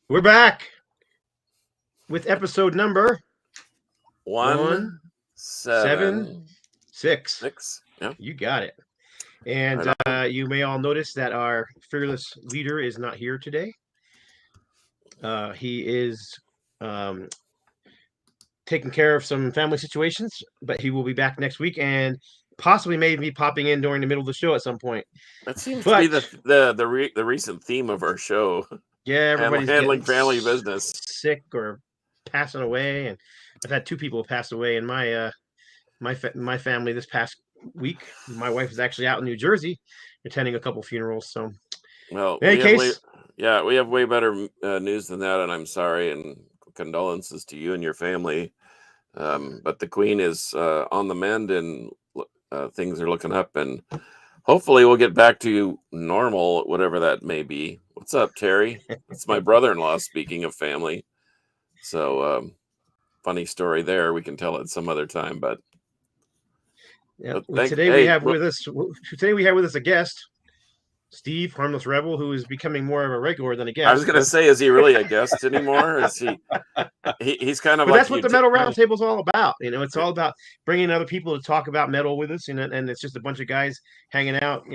We're back with episode number 176. 176. Yeah. You got it. And you may all notice that our fearless leader is not here today. He is taking care of some family situations, but he will be back next week and possibly maybe popping in during the middle of the show at some point. That seems to be the recent theme of our show. Yeah, everybody's handling getting family business, sick or passing away, and I've had 2 people pass away in my my family this past week. My wife is actually out in New Jersey attending a couple funerals. So, well, in any case, we have way better news than that, and I'm sorry and condolences to you and your family. But the Queen is on the mend, and things are looking up, and hopefully we'll get back to normal, whatever that may be. What's up, Terry? It's my brother-in-law, speaking of family. So, funny story there. We can tell it some other time, but yeah. Today we have with us a guest, Steve, Harmless Rebel, who is becoming more of a regular than a guest. I was going to say, is he really a guest anymore? Is he? He's kind of. But that's what the Metal Roundtable is all about. You know, it's all about bringing other people to talk about metal with us, and it's just a bunch of guys hanging out,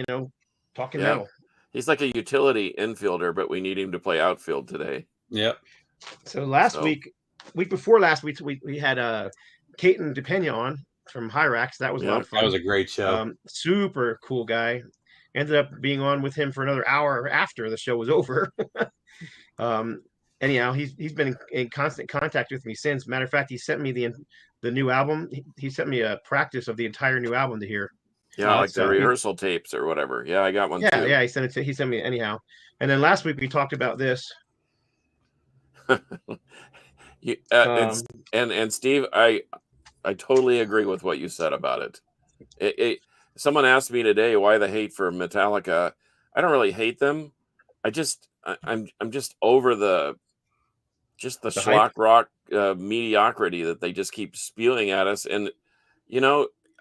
talking metal. He's like a utility infielder, but we need him to play outfield today. Yep. So week before last, we had Caton DePena on from Hyrax. That was a lot of fun. That was a great show. Super cool guy. Ended up being on with him for another hour after the show was over. Anyhow, he's been in constant contact with me since. Matter of fact, he sent me the new album. He sent me a practice of the entire new album to hear. Yeah, like the rehearsal tapes or whatever. Yeah, I got one too. Yeah, he sent me anyhow. And then last week we talked about this. And Steve, I totally agree with what you said about it. Someone asked me today why the hate for Metallica. I don't really hate them. I'm just over the schlock rock mediocrity that they just keep spewing at us. And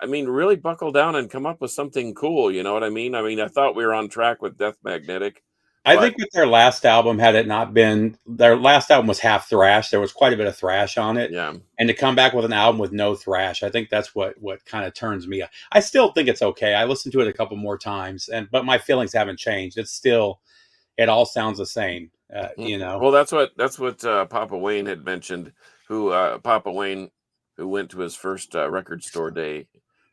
really buckle down and come up with something cool. You know what I mean? I thought we were on track with Death Magnetic. I think with their last album, had it not been, their last album was half thrash. There was quite a bit of thrash on it. Yeah. And to come back with an album with no thrash, I think that's what kind of turns me. I still think it's okay. I listened to it a couple more times, but my feelings haven't changed. It's still, it all sounds the same. Well, that's what Papa Wayne had mentioned. Papa Wayne, who went to his first record store day,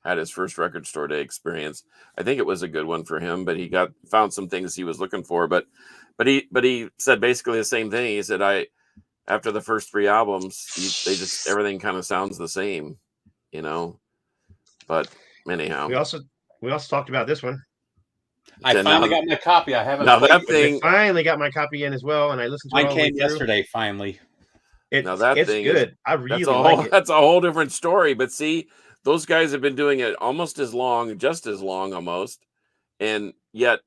had his first record store day experience. I think it was a good one for him, but he found some things he was looking for. But he said basically the same thing. He said, after the first 3 albums, everything kind of sounds the same, But anyhow, we also talked about this one. I finally got my copy. I haven't. Now that thing, I finally got my copy in as well, and I listened to it. Mine came yesterday. Finally, it's good. I really like it. That's a whole different story. But see, those guys have been doing it almost as long, just as long almost, and yet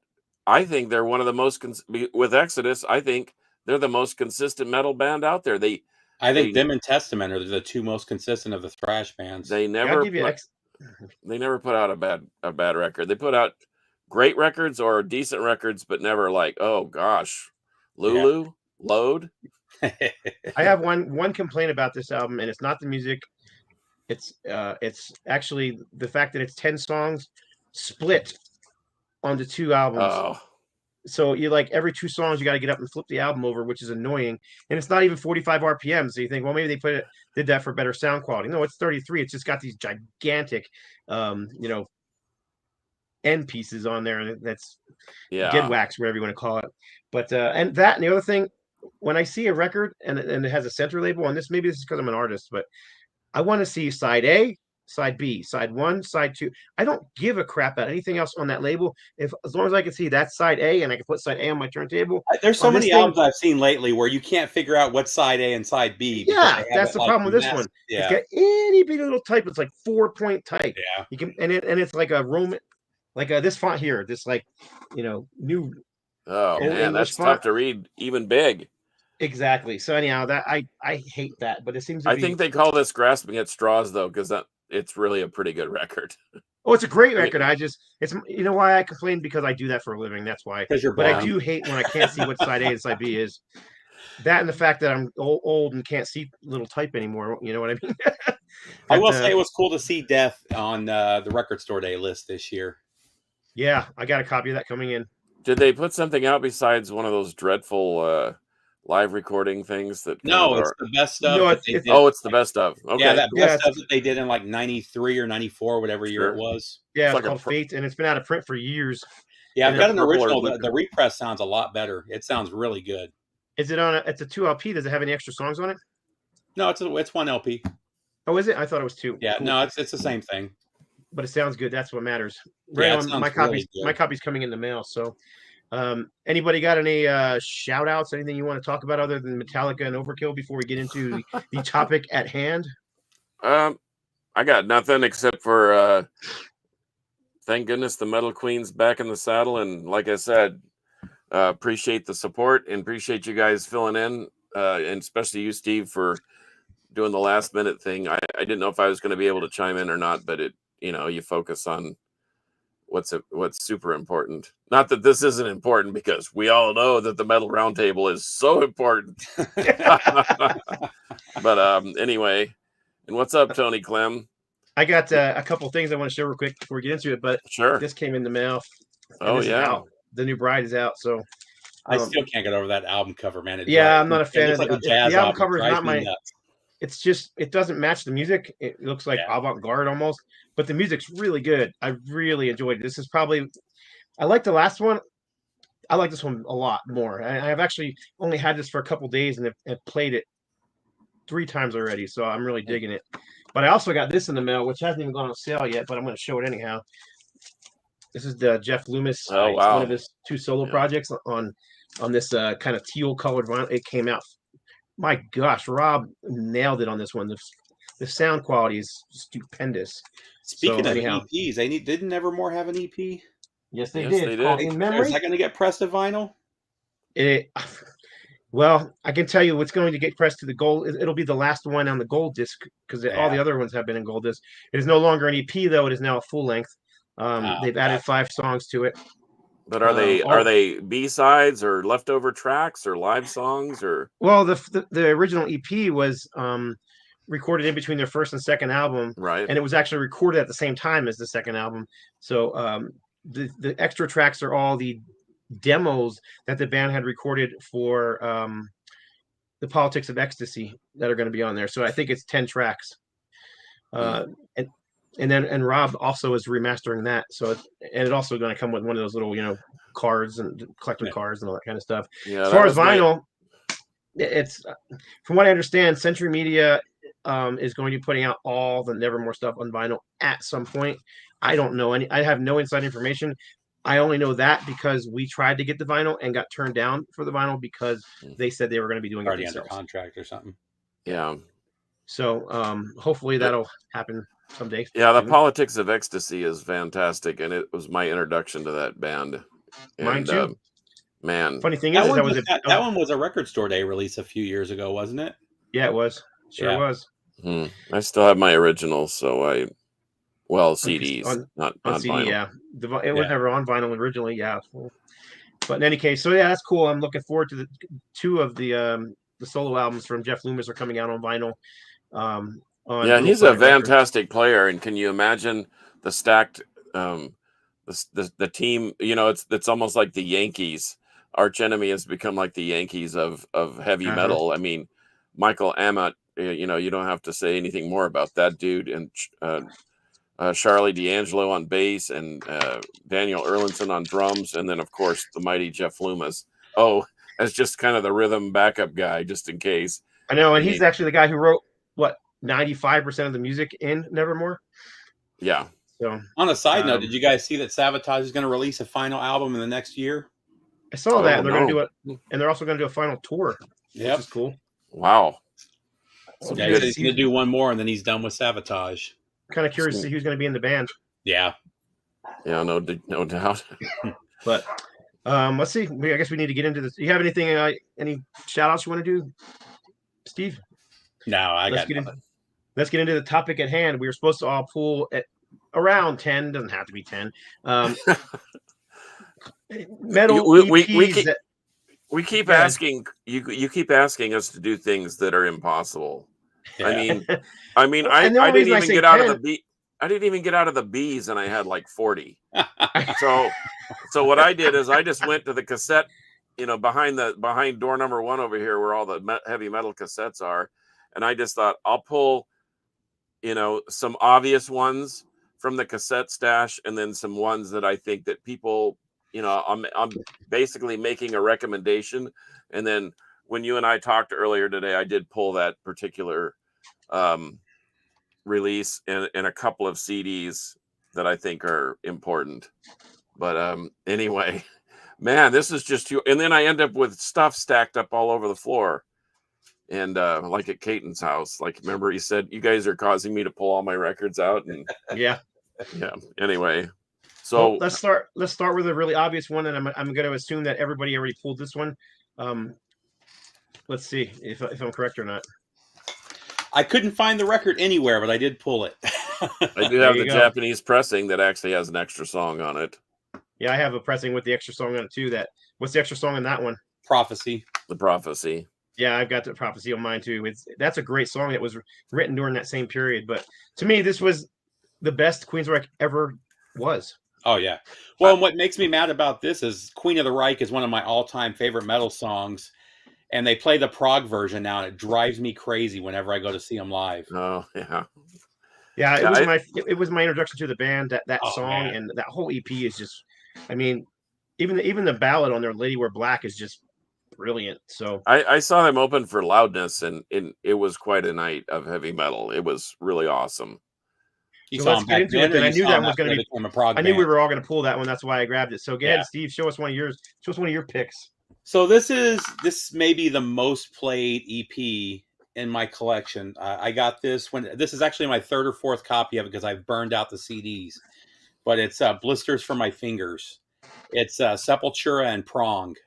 I think they're one of the most with Exodus. I think they're the most consistent metal band out there. I think them and Testament are the 2 most consistent of the thrash bands. They never put out a bad record. They put out great records or decent records, but never like, oh gosh, Lulu, Load. I have one complaint about this album, and it's not the music. It's actually the fact that it's 10 songs split onto 2 albums. Oh. So you every 2 songs you got to get up and flip the album over, which is annoying. And it's not even 45 RPM. So you think, well, maybe they did that for better sound quality. No, it's 33. It's just got these gigantic, end pieces on there. That's gid wax, whatever you want to call it. But and the other thing, when I see a record and it has a center label on this, maybe this is because I'm an artist, but I want to see side A, side B, side 1, side 2. I don't give a crap about anything else on that label. As long as I can see that side A and I can put side A on my turntable. There's so many albums I've seen lately where you can't figure out what's side A and side B. Yeah, that's the problem with this one. Yeah. It's got itty bitty little type. It's like 4-point type. Yeah. You can and it's like a Roman, like this font here. This new. Oh man, that's tough to read, even big. Exactly. So anyhow, that I hate that, but it seems. I think they call this grasping at straws though, because it's really a pretty good record. Oh, it's a great record. It's why I complain, because I do that for a living. That's why. Because you're blind. But I do hate when I can't see what side A and side B is. That and the fact that I'm old and can't see little type anymore. You know what I mean? I will say it was cool to see Death on the Record Store Day list this year. Yeah, I got a copy of that coming in. Did they put something out besides one of those dreadful live recording things that? No, it's the best of. No, it's the best of. Okay. Yeah, that best of that they did in like 93 or 94, whatever year it was. Yeah, it's called Fate, and it's been out of print for years. Yeah, I've got an original. The repress sounds a lot better. It sounds really good. Is it on? It's a 2 LP. Does it have any extra songs on it? No, it's 1 LP. Oh, is it? I thought it was 2. Yeah, cool. No, it's the same thing. But it sounds good. That's what matters. Yeah, my copy's coming in the mail. So, anybody got any shout outs? Anything you want to talk about other than Metallica and Overkill before we get into the topic at hand? I got nothing except for thank goodness the Metal Queen's back in the saddle, and like I said, appreciate the support and appreciate you guys filling in, and especially you, Steve, for doing the last minute thing. I didn't know if I was going to be able to chime in or not, but you focus on what's super important. Not that this isn't important, because we all know that the Metal Roundtable is so important. But anyway, and what's up, Tony Clem? I got a couple things I want to show real quick before we get into it, but sure, this came in the mail. Oh yeah, the new Bride is out, so I still can't get over that album cover, man. I'm not a fan of like it. The album cover is not my. Nuts. It's just it doesn't match the music. It looks like avant-garde almost, but the music's really good. I really enjoyed it. This is probably I like the last one. I like this one a lot more. I have actually only had this for a couple days and have played it 3 times already, so I'm really digging it. But I also got this in the mail, which hasn't even gone on sale yet, but I'm going to show it anyhow. This is the Jeff Loomis. Oh, wow. One of his 2 solo projects on this kind of teal colored vinyl. It came out. My gosh, Rob nailed it on this one. The sound quality is stupendous. Speaking of EPs, didn't Nevermore have an EP? Yes, they did. In Memory. Is that going to get pressed to vinyl? Well, I can tell you what's going to get pressed to the gold. It'll be the last one on the gold disc, because all the other ones have been in gold disc. It is no longer an EP, though. It is now a full length. They've added 5 songs to it. But are they B-sides or leftover tracks or live songs or? Well, the original EP was recorded in between their first and second album, right? And it was actually recorded at the same time as the second album. So the extra tracks are all the demos that the band had recorded for the Politics of Ecstasy that are going to be on there. So I think it's 10 tracks. And Rob also is remastering that. So it's also going to come with one of those little, cards and collector cards and all that kind of stuff. Yeah, as far as vinyl, it's from what I understand, Century Media is going to be putting out all the Nevermore stuff on vinyl at some point. I don't know I have no inside information. I only know that because we tried to get the vinyl and got turned down for the vinyl because they said they were going to be doing already it under contract or something. Yeah. So hopefully that'll happen someday. Yeah, the Politics of Ecstasy is fantastic, and it was my introduction to that band. Mine too. Man, funny thing that is, that one was a Record Store Day release a few years ago, wasn't it? Yeah, it was. Sure was. I still have my originals, so CDs, not on CD. vinyl. Yeah, it was never on vinyl originally. Yeah, but in any case, so yeah, that's cool. I'm looking forward to the 2 of the solo albums from Jeff Loomis are coming out on vinyl. He's a fantastic player, and can you imagine the stacked the team? It's almost like the Yankees. Arch Enemy has become like the Yankees of heavy metal. I mean, Michael Amott, you don't have to say anything more about that dude, and Charlie D'Angelo on bass, and Daniel Erlinson on drums, and then of course the mighty Jeff Loomis. Oh, as just kind of the rhythm backup guy, just in case. I know, and he's actually the guy who wrote 95% of the music in Nevermore. Yeah. So on a side note, did you guys see that Sabotage is going to release a final album in the next year? I saw that, and they're going to do it, and they're also going to do a final tour. Yeah, which is cool. Wow. So he's going to do one more, and then he's done with Sabotage. Kind of curious to see who's going to be in the band. Yeah. Yeah, no doubt. But let's see. I guess we need to get into this. Do you have anything? Any shout outs you want to do, Steve? No, Let's get into the topic at hand. We were supposed to all pool at around 10. Doesn't have to be 10. Metal EPs We keep asking you keep asking us to do things that are impossible. Yeah. I mean, I didn't even get out of the B. I didn't even get out of the B's, and I had like 40. So what I did is I just went to the cassette, behind door number 1 over here, where all the heavy metal cassettes are, and I just thought I'll pull, some obvious ones from the cassette stash, and then some ones that I think that people, I'm basically making a recommendation. And then when you and I talked earlier today, I did pull that particular release and a couple of CDs that I think are important. But anyway, man, this is just you. And then I end up with stuff stacked up all over the floor. And like at Caton's house, like, remember he said, you guys are causing me to pull all my records out. And yeah. Anyway, so let's start with a really obvious one, and I'm going to assume that everybody already pulled this one. Let's see if I'm correct or not. I couldn't find the record anywhere, but I did pull it. I do have the Japanese pressing that actually has an extra song on it. Yeah, I have a pressing with the extra song on it too. What's the extra song on that one? Prophecy. The Prophecy. Yeah, I've got the Prophecy on mine too. That's a great song. It was written during that same period, but to me, this was the best Queensryche ever was. Oh yeah. Well, and what makes me mad about this is Queen of the Reich is one of my all-time favorite metal songs, and they play the prog version now, and it drives me crazy whenever I go to see them live. Oh yeah. Yeah, it was my introduction to the band. That song, man. And that whole EP is just, I mean, even the ballad on there, "Lady Wear Black," is just brilliant. So I saw them open for Loudness, and it was quite a night of heavy metal. It was really awesome. So let's get into it. Then I knew that was going to be a prog. I knew we were all going to pull that one. That's why I grabbed it. So go ahead, Steve. Show us one of yours. Show us one of your picks. So this may be the most played EP in my collection. I got this this is actually my 3rd or 4th copy of it because I've burned out the CDs. But it's Blisters from My Fingers. It's Sepultura and Prong.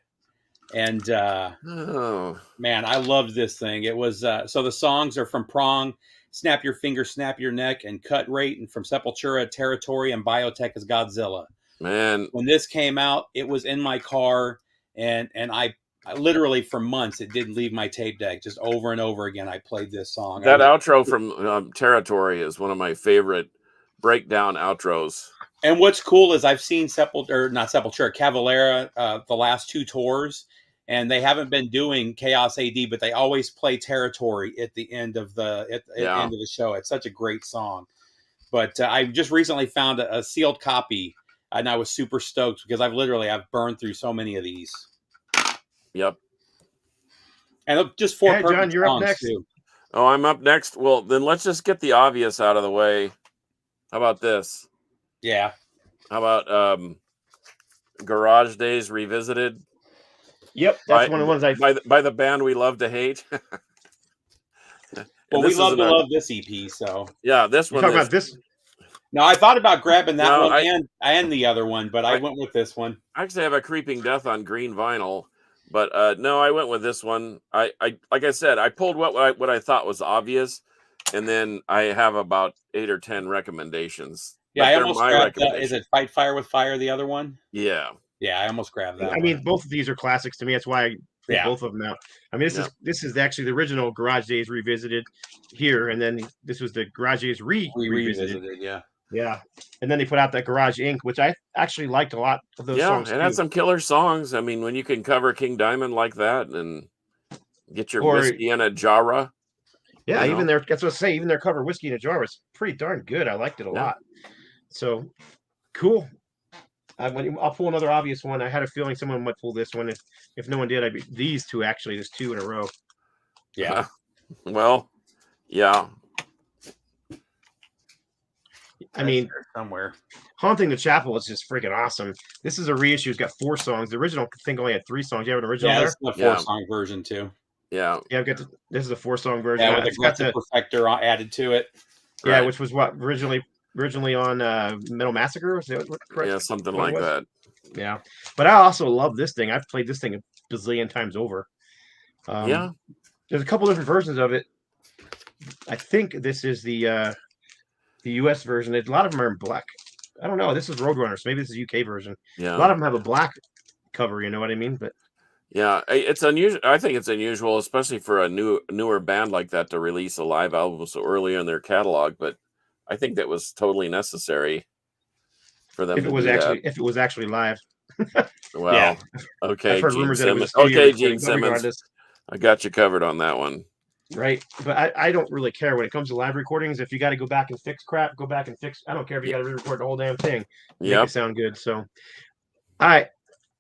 And man, I loved this thing. It was so the songs are from Prong, Snap Your Finger, Snap Your Neck, and Cut Rate, and from Sepultura, Territory, and Biotech is Godzilla. Man, when this came out, it was in my car, and I literally for months it didn't leave my tape deck. Just over and over again, I played this song. That outro from Territory is one of my favorite breakdown outros. And what's cool is I've seen Cavalera the last 2 tours, and they haven't been doing Chaos AD, but they always play Territory at the end of the end of the show. It's such a great song. But I just recently found a sealed copy, and I was super stoked because I've burned through so many of these. Yep. And just 4 perfect John, you're songs up next. Too. Oh, I'm up next. Well, then let's just get the obvious out of the way. How about this? Yeah. How about Garage Days Revisited? Yep, that's one of the ones by the band we love to hate. Well, we love to love this EP, so yeah, this one. Talking about this. No, I thought about grabbing that one and the other one, but I went with this one. I actually have a Creeping Death on green vinyl, but no, I went with this one. I like I said, I pulled what I thought was obvious, and then I have about 8 or 10 recommendations. Yeah, I almost grabbed that. Is it Fight Fire with Fire, the other one? Yeah. Yeah, I almost grabbed that. I mean, both of these are classics to me. That's why I picked both of them out. I mean, this is actually the original Garage Days Revisited here, and then this was the Garage Days Revisited. Yeah. And then they put out that Garage Inc., which I actually liked a lot of those songs. Yeah, it had some killer songs. I mean, when you can cover King Diamond like that and get your whiskey in a jar. Yeah, even that's what I say. Even their cover Whiskey in a Jar was pretty darn good. I liked it a lot. So cool. I'll pull another obvious one. I had a feeling someone might pull this one. If no one did, I'd be these two actually. There's 2 in a row. Yeah. Well, yeah. I mean, somewhere. Haunting the Chapel is just freaking awesome. This is a reissue. It's got 4 songs. The original I think only had 3 songs. You have an original there? Yeah, it's a 4-song version too. Yeah. Yeah, this is a 4-song version. Yeah, with the Perfector added to it. Yeah, which was what originally on Metal Massacre. Was that correct? Yeah, something like that. Yeah, but I also love this thing. I've played this thing a bazillion times over. There's a couple different versions of it. I think this is the U.S. version. A lot of them are in black. I don't know. This is Roadrunners. Maybe this is UK version. Yeah. A lot of them have a black cover. You know what I mean? But Yeah, it's unusual. I think it's unusual, especially for a newer band like that to release a live album so early in their catalog. But I think that was totally necessary for them If it to was do that. actually live. Well, Yeah. okay, I've heard Gene rumors that it was a Simmons. studio Okay, recording, Gene but Simmons, regardless, I got you covered on that one. right? But I don't really care when it comes to live recordings. If you got to go back and fix crap, go back and fix. I don't care if you got to re-record the whole damn thing, make Yep. it sound good. So, all right.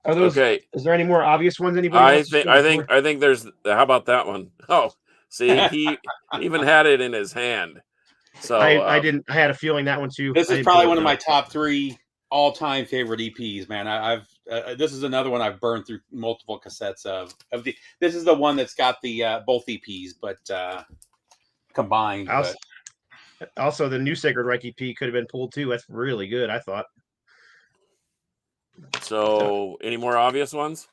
Are those? Okay. Is there any more obvious ones anybody wants to show I think there's. How about that one? Oh, see, he even had it in his hand. So I didn't. I had a feeling that one too. This I is didn't probably pull it, one of though. my top 3 all-time favorite EPs, man. I've this is another one I've burned through multiple cassettes of the. This is the one that's got the both EPs, but combined. Also, the new Sacred Reich EP could have been pulled too. That's really good, I thought. So, any more obvious ones?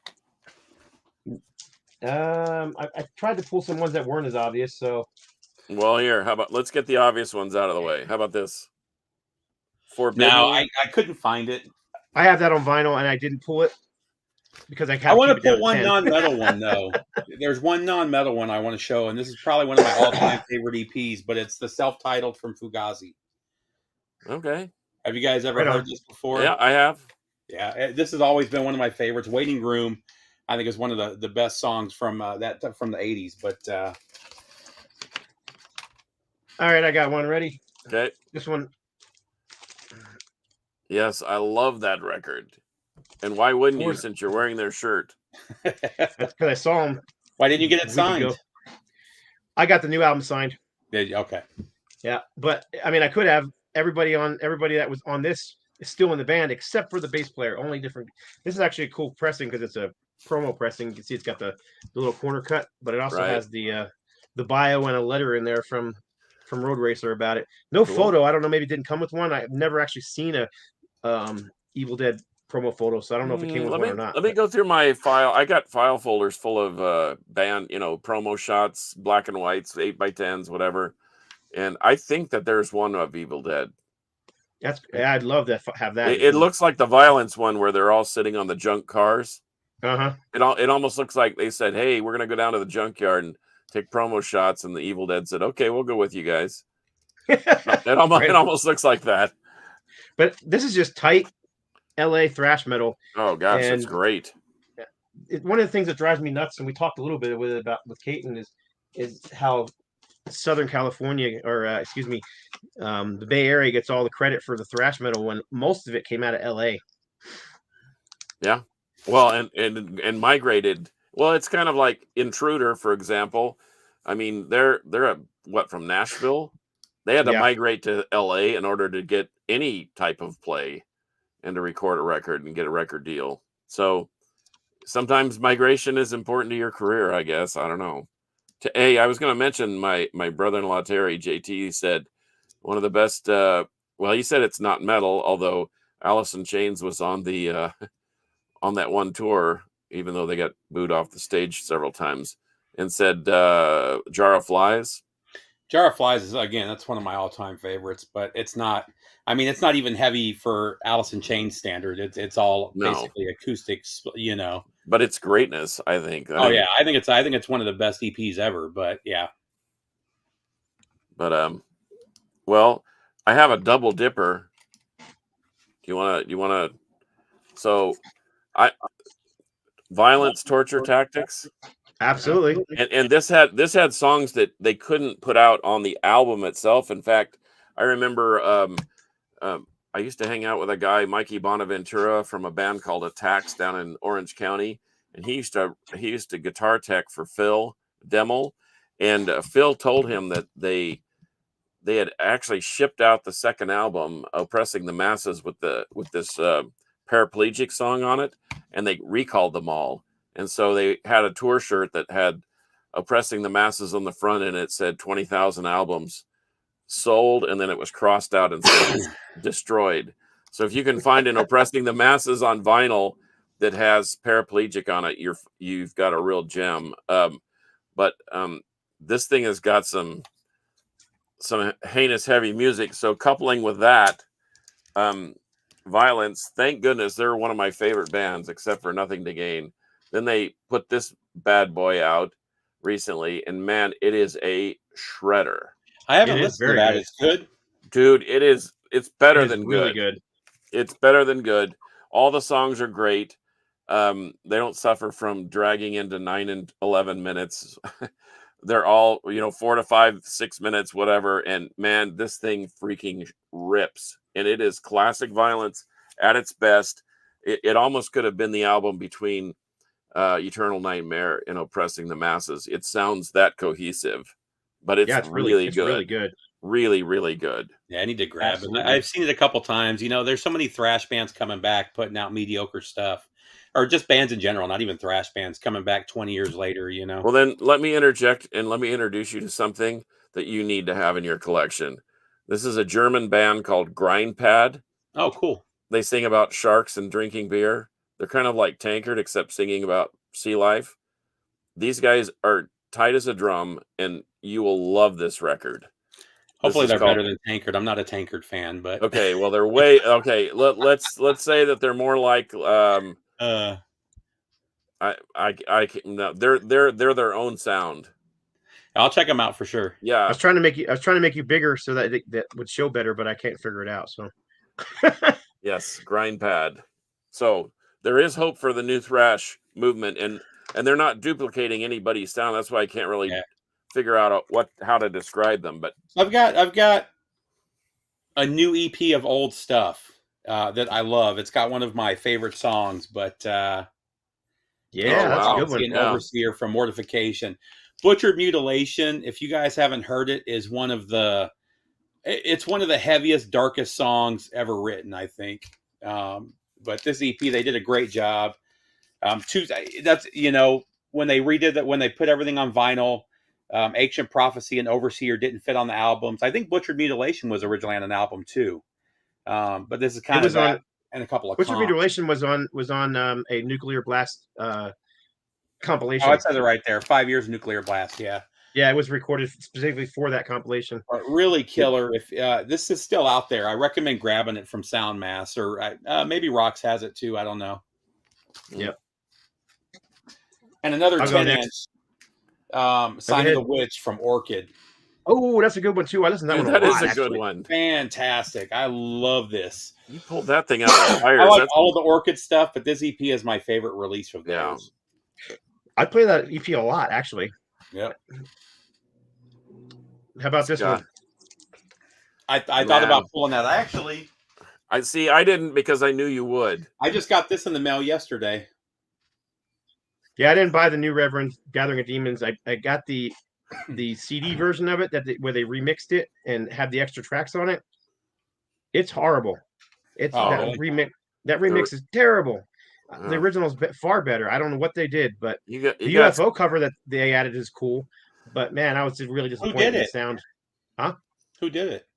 I tried to pull some ones that weren't as obvious. So, well, here, how about let's get the obvious ones out of the way. How about this? Forbidden. Now, I couldn't find it. I have that on vinyl, and I didn't pull it because I want to keep it down pull one at 10. non-metal one though. There's one non-metal one I want to show, and this is probably one of my all-time favorite EPs. But it's the self-titled from Fugazi. Okay. Have you guys ever heard this before? Yeah, I have. Yeah, this has always been one of my favorites. Waiting Room, I think, is one of the best songs from from the 80s. But all right, I got one ready. Okay. This one. Yes, I love that record. And why wouldn't you, since you're wearing their shirt? That's because I saw them. Why didn't you get it signed? I got the new album signed. Did you? Okay. Yeah, but I mean, I could have everybody that was on this is still in the band except for the bass player. Only different. This is actually a cool pressing because it's a promo pressing. You can see it's got the little corner cut, but it also has the bio and a letter in there from Road Racer about it. No photo. I don't know. Maybe it didn't come with one. I've never actually seen a Evil Dead promo photo, so I don't know if it came with one or not. Let me go through my file. I got file folders full of band, promo shots, black and whites, 8x10s, whatever. And I think that there's one of Evil Dead. I'd love to have that. It looks like the Violence one where they're all sitting on the junk cars. Uh-huh. It almost looks like they said, "Hey, we're gonna go down to the junkyard and take promo shots," and the Evil Dead said, "Okay, we'll go with you guys." It almost looks like that. But this is just tight LA thrash metal. Oh gosh, it's great. One of the things that drives me nuts, and we talked a little bit with Caton, is how Southern California, or the Bay Area gets all the credit for the thrash metal when most of it came out of LA. Yeah. Well, and migrated. Well, it's kind of like Intruder, for example. I mean, they're from Nashville? They had to migrate to LA in order to get any type of play and to record a record and get a record deal. So sometimes migration is important to your career, I guess. I don't know. Hey, I was going to mention my brother-in-law, Terry, JT, said one of the best, he said it's not metal, although Alice in Chains was on the on that one tour, even though they got booed off the stage several times, and said Jar of Flies. Jar of Flies is, again, that's one of my all-time favorites, but it's not, I mean, it's not even heavy for Alice in Chains standard. It's all basically acoustics, But it's greatness, I think. I think it's one of the best EPs ever, but yeah. But well, I have a double dipper. Do you wanna so Violence, Torture Tactics? Absolutely. And this had songs that they couldn't put out on the album itself. In fact, I remember I used to hang out with a guy, Mikey Bonaventura, from a band called Anthrax down in Orange County, and he used to guitar tech for Phil Demmel, and Phil told him that they had actually shipped out the second album, Oppressing the Masses, with this paraplegic song on it, and they recalled them all. And so they had a tour shirt that had Oppressing the Masses on the front, and it said 20,000 albums sold, and then it was crossed out and said destroyed. So if you can find an Oppressing the Masses on vinyl that has paraplegic on it, you've got a real gem. But this thing has got some heinous heavy music. So coupling with that, Violence, thank goodness they're one of my favorite bands, except for Nothing to Gain. Then they put this bad boy out recently, and man, it is a shredder. I haven't listened to that. It's good, dude. It's better than really good. It's better than good. All the songs are great. They don't suffer from dragging into 9 and 11 minutes. They're all, 4 to 5, 6 minutes, whatever. And man, this thing freaking rips. And it is classic Violence at its best. It almost could have been the album between Eternal Nightmare and Oppressing the Masses. It sounds that cohesive, but it's really good. Really good. Really, really good. Yeah, I need to grab it. I've seen it a couple times. There's so many thrash bands coming back, putting out mediocre stuff, or just bands in general, not even thrash bands, coming back 20 years later. Well, then let me interject and let me introduce you to something that you need to have in your collection. This is a German band called Grindpad. Oh, cool. They sing about sharks and drinking beer. They're kind of like Tankard, except singing about sea life. These guys are tight as a drum, and you will love this record. Hopefully they're better than Tankard. I'm not a Tankard fan, but okay. Well, they're way okay. Let's say that they're more like no, they're their own sound. I'll check them out for sure. Yeah, I was trying to make you bigger so that that would show better, but I can't figure it out. So yes, Grindpad. So there is hope for the new thrash movement, and they're not duplicating anybody's sound. That's why I can't really figure out how to describe them. But I've got a new EP of old stuff that I love. It's got one of my favorite songs, but that's a good one. An Overseer from Mortification. Butchered Mutilation, if you guys haven't heard it, is one of the heaviest, darkest songs ever written, I think. But this EP, they did a great job. That's when they redid that, when they put everything on vinyl, Ancient Prophecy and Overseer didn't fit on the albums. I think Butchered Mutilation was originally on an album too, but this is kind of that, and a couple of Butchered Mutilation was on a Nuclear Blast compilation. Oh, it says it right there. 5 years Nuclear Blast. Yeah, it was recorded specifically for that compilation. Really killer. If this is still out there, I recommend grabbing it from Soundmass, or maybe Rox has it too. I don't know. Yep. And another 10-inch. Sign of the Witch from Orchid. Oh, that's a good one too. I listened to that one. That is a good one. Fantastic. I love this. You pulled that thing out of the fire. I like all the Orchid stuff, but this EP is my favorite release from theirs. I play that EP a lot, actually. Yep. How about this one? I thought about pulling that. I didn't, because I knew you would. I just got this in the mail yesterday. Yeah, I didn't buy the new Reverend Gathering of Demons. I got the CD version of it where they remixed it and have the extra tracks on it. It's horrible. That remix is terrible. The original is far better. I don't know what they did, but the UFO cover that they added is cool. But man, I was just really disappointed in the sound. Huh? Who did it?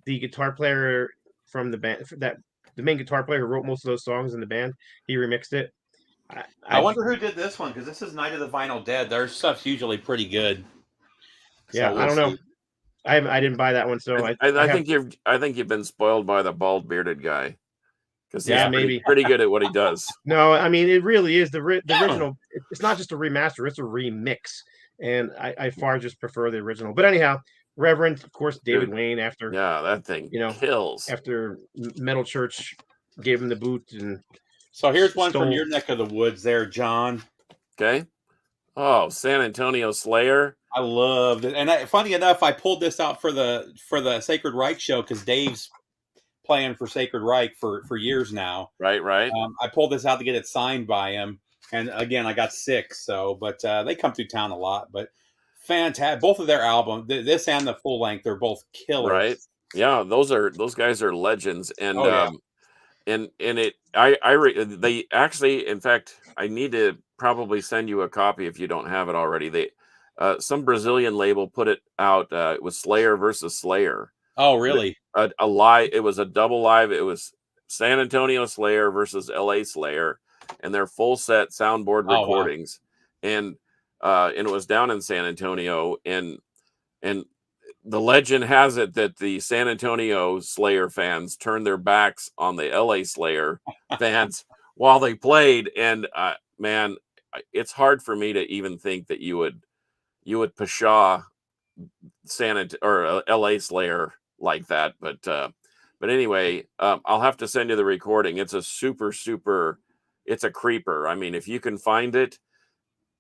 The guitar player from the band, the main guitar player who wrote most of those songs in the band, he remixed it. I wonder who did this one, because this is Night of the Vinyl Dead. Their stuff's usually pretty good. Yeah, I don't know. I didn't buy that one, so I think you've been spoiled by the bald bearded guy, because maybe pretty good at what he does. No, I mean it really is the original. It's not just a remaster; it's a remix, and I far just prefer the original. But anyhow, Reverend, of course, David Wayne after that thing kills after Metal Church gave him the boot. And so here's one from your neck of the woods there, John. Okay. Oh, San Antonio Slayer. I loved it. And funny enough, I pulled this out for the Sacred Reich show, because Dave's playing for Sacred Reich for years now. Right. I pulled this out to get it signed by him. And again, I got 6. But they come through town a lot. But fantastic. Both of their albums, this and the full length, they're both killers. Right. Yeah, those guys are legends. And they actually, in fact, I need to probably send you a copy if you don't have it already. They some Brazilian label put it out. It was Slayer versus Slayer. Oh, really? A live. It was a double live. It was San Antonio Slayer versus LA Slayer, and their full set soundboard recordings. Wow. And it was down in San Antonio, and the legend has it that the San Antonio Slayer fans turned their backs on the LA Slayer fans while they played. And man, it's hard for me to even think that you would pshaw or LA Slayer like that. But anyway, I'll have to send you the recording. It's a super, it's a creeper. I mean, if you can find it,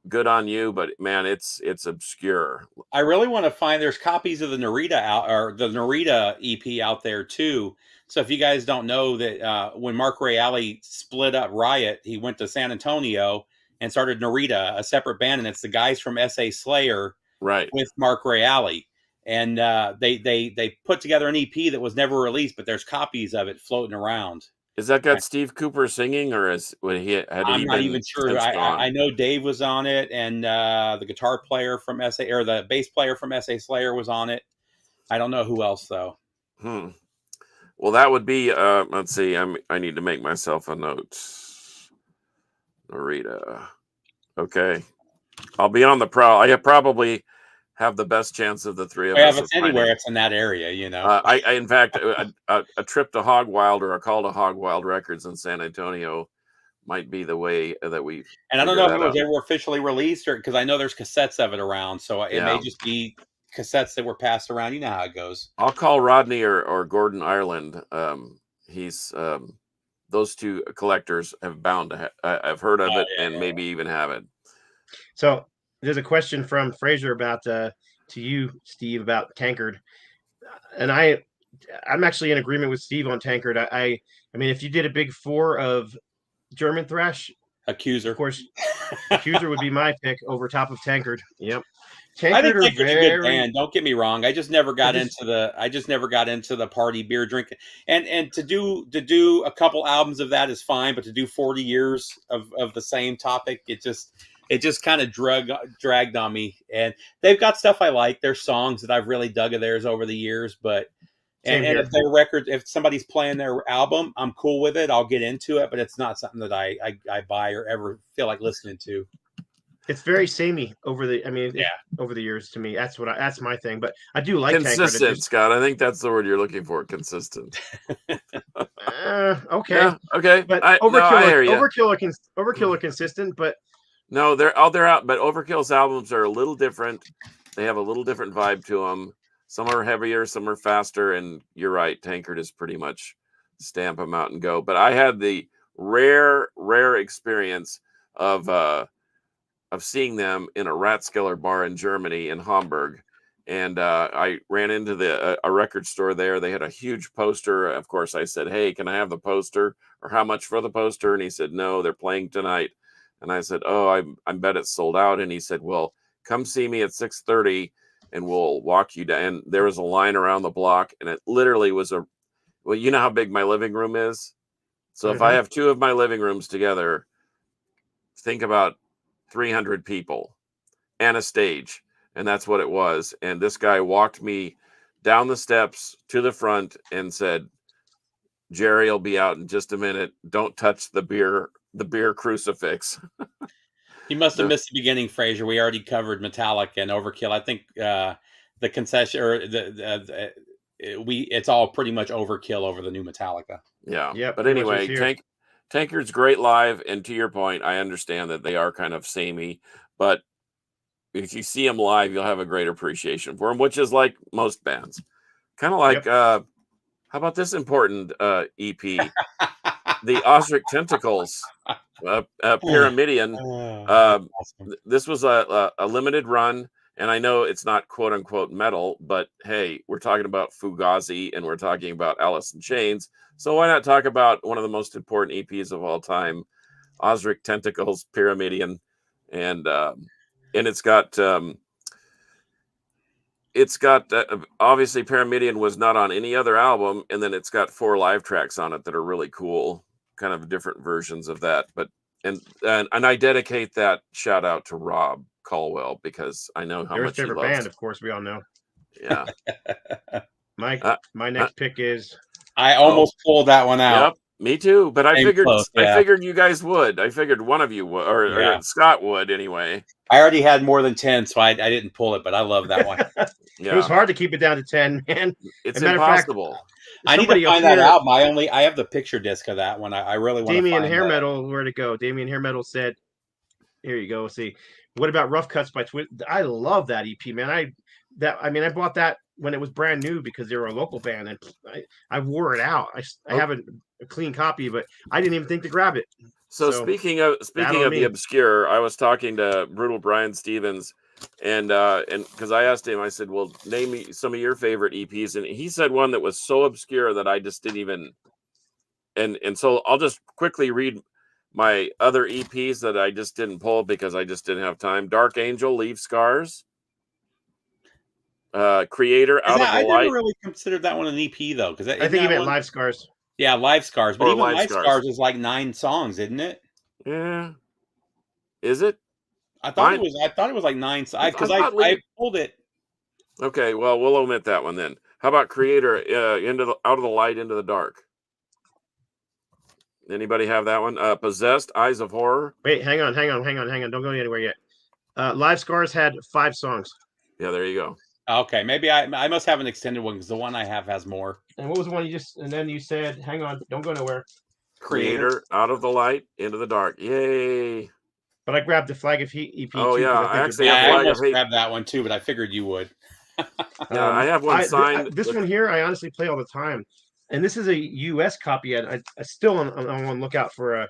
good on you, but man, it's obscure. I really want to find, there's copies of the Narita EP out there too. So if you guys don't know that, when Mark Reale split up Riot, he went to San Antonio and started Narita, a separate band, and it's the guys from SA Slayer, right, with Mark Reale. And they put together an EP that was never released, but there's copies of it floating around. Is that got Steve Cooper singing, or I'm not even sure. I know Dave was on it, and the guitar player from SA, or the bass player from SA Slayer was on it. I don't know who else though. Well, that would be. Let's see. I need to make myself a note. Narita. Okay, I'll be on the prowl. I probably have the best chance of the three of us. If it's anywhere, it's in that area, you know. I in fact, a trip to Hog Wild, or a call to Hog Wild Records in San Antonio might be the way that we. And I don't know if it was ever officially released, or because I know there's cassettes of it around, so it may just be cassettes that were passed around. You know how it goes. I'll call Rodney or Gordon Ireland. He's those two collectors have bound to. I've heard of it, and maybe even have it. So there's a question from Fraser about to you, Steve, about Tankard, and I'm actually in agreement with Steve on Tankard. I mean, if you did a big 4 of German thrash, Accuser, of course, Accuser would be my pick over top of Tankard. Yep. Tankard I think Tankard's a good band. Don't get me wrong. I just never got into the party beer drinking. And to do a couple albums of that is fine, but to do 40 years of the same topic, it just kind of dragged on me. And they've got stuff I like. There's songs that I've really dug of theirs over the years, but and if their record, if somebody's playing their album, I'm cool with it. I'll get into it, but it's not something that I buy or ever feel like listening to. It's very samey over the years to me. That's my thing. But I do like consistent, Tankard. Scott. I think that's the word you're looking for. Consistent. Okay. Yeah, okay. But Overkill are consistent, but no, they're out. But Overkill's albums are a little different. They have a little different vibe to them. Some are heavier, some are faster, and you're right. Tankard is pretty much stamp them out and go. But I had the rare experience of seeing them in a Ratskeller bar in Germany, in Hamburg. And I ran into a record store there. They had a huge poster. Of course, I said, "Hey, can I have the poster? Or how much for the poster?" And he said, "No, they're playing tonight." And I said, "Oh, I bet it's sold out." And he said, "Well, come see me at 6:30 and we'll walk you down." And there was a line around the block, and it literally was well, you know how big my living room is? So if I have 2 of my living rooms together, think about 300 people and a stage. And that's what it was. And this guy walked me down the steps to the front and said, "Jerry will be out in just a minute. Don't touch the beer crucifix." You must have missed the beginning, Fraser. We already covered Metallica and Overkill. I think the concession, or it's all pretty much Overkill over the new Metallica. Yeah. Yep, but anyway, Tankard's great live, and to your point, I understand that they are kind of samey, but if you see them live, you'll have a great appreciation for them, which is like most bands. Kind of like, how about this important EP? The Osric Tentacles, Pyramidion. This was a limited run, and I know it's not quote unquote metal, but hey, we're talking about Fugazi and we're talking about Alice in Chains, so why not talk about one of the most important EPs of all time, Osric Tentacles, Pyramidion, and it's got obviously Pyramidion was not on any other album, and then it's got 4 live tracks on it that are really cool, kind of different versions of that. But and I dedicate that shout out to Rob Caldwell, because I know how much he loves. Favorite band, of course, we all know. Yeah. My next pick is. I almost pulled that one out. Yep, me too. But I figured you guys would. I figured one of you would, or Scott would anyway. I already had more than 10, so I didn't pull it, but I love that one. It was hard to keep it down to 10, man. It's impossible. I need to find that album. I have the picture disc of that one. I really want to find Damien Hair Metal, where to go? Damien Hair Metal said, Here you go. See, what about Rough Cuts by Twist? I love that EP, man. I bought that when it was brand new because they were a local band, and I wore it out. I have a clean copy, but I didn't even think to grab it. So speaking of the obscure, I was talking to Brutal Brian Stevens, and because I asked him, I said, "Well, name me some of your favorite EPs," and he said one that was so obscure that I just didn't even. And so I'll just quickly read my other EPs that I just didn't pull because I just didn't have time. Dark Angel, Leave Scars. Creator, Out of the Light. I never really considered that one an EP though, because I think he meant Live Scars. Yeah, Live Scars, but even Live Scars is like 9 songs, isn't it? Yeah, is it? I thought it was like 9 songs because I pulled it. Okay, well we'll omit that one then. How about Creator, Out of the Light, Into the Dark? Anybody have that one? Possessed, Eyes of Horror. Wait, hang on. Don't go anywhere yet. Live Scars had 5 songs. Yeah, there you go. Okay, maybe I must have an extended one because the one I have has more. And what was the one you just? And then you said, "Hang on, don't go nowhere." Creator, Out of the Light, Into the Dark. Yay! But I grabbed the Flag of Heat EP. Oh too, yeah, I almost grabbed that one too, but I figured you would. Yeah, I have one signed. This one here, I honestly play all the time, and this is a U.S. copy. I still on the lookout for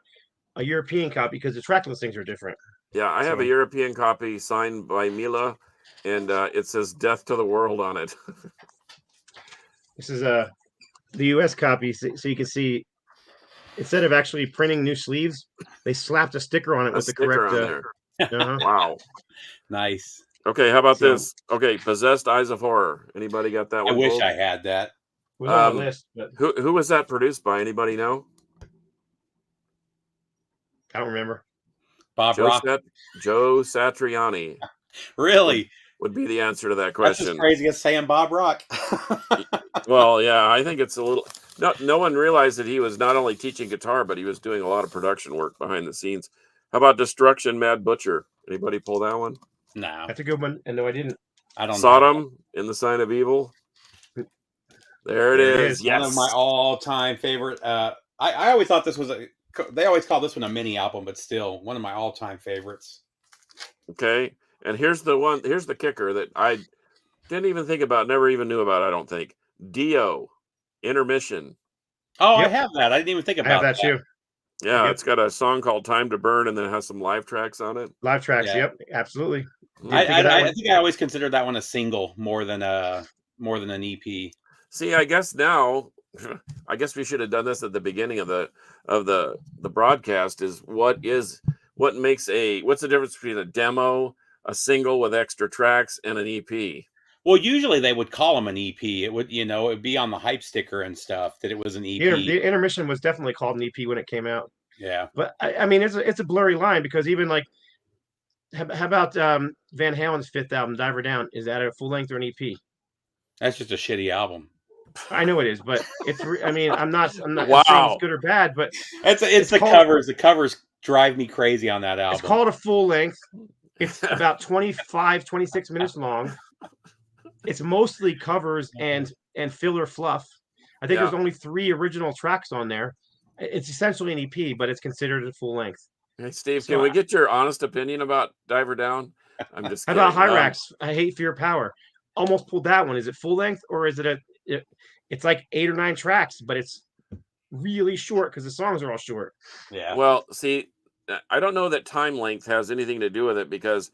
a European copy because the track listings are different. Yeah, I have a European copy signed by Mila. And it says "Death to the World" on it. This is the U.S. copy, so you can see instead of actually printing new sleeves, they slapped a sticker on it with the correct. Wow, nice. Okay, how about this? Okay, Possessed, Eyes of Horror. Anybody got that one? I wish I had that. It was on the list, but who was that produced by? Anybody know? I don't remember. Joe Satriani. Really? Would be the answer to that question. That's as crazy as saying Bob Rock. Well, yeah, I think it's a little. No one realized that he was not only teaching guitar, but he was doing a lot of production work behind the scenes. How about Destruction, Mad Butcher? Anybody pull that one? No, that's a good one. And no, I didn't. I don't. Sodom, In the Sign of Evil. There it is. Yes, one of my all-time favorite. I always thought this was they always call this one a mini album, but still one of my all-time favorites. Okay. And here's the kicker that I didn't even think about, never even knew about, I don't think. Dio, Intermission. Oh, yep. I have that. I didn't even think about that too. Yeah, It's got a song called Time to Burn, and then it has some live tracks on it. Live tracks, yep, absolutely. I think I always considered that one a single more than an EP. See, I guess now, we should have done this at the beginning of the broadcast. What's the difference between a demo, a single with extra tracks, and an EP? Well, usually they would call them an EP. It would, it would be on the hype sticker and stuff that it was an EP. The Intermission was definitely called an EP when it came out. Yeah, but I mean, it's a blurry line because even like, how about Van Halen's 5th album, Diver Down? Is that a full length or an EP? That's just a shitty album. I know it is, but it's. I mean, I'm not wow. saying it's good or bad, but it's the covers. The covers drive me crazy on that album. It's called a full length. It's about 25, 26 minutes long. It's mostly covers and filler fluff. I think there's only 3 original tracks on there. It's essentially an EP, but it's considered a full length. Hey, Steve, can we get your honest opinion about Diver Down? I'm just kidding. How about Hyrax? I Hate Fear Power. Almost pulled that one. Is it full length or is it it's like 8 or 9 tracks, but it's really short because the songs are all short. Yeah. Well, see, I don't know that time length has anything to do with it because,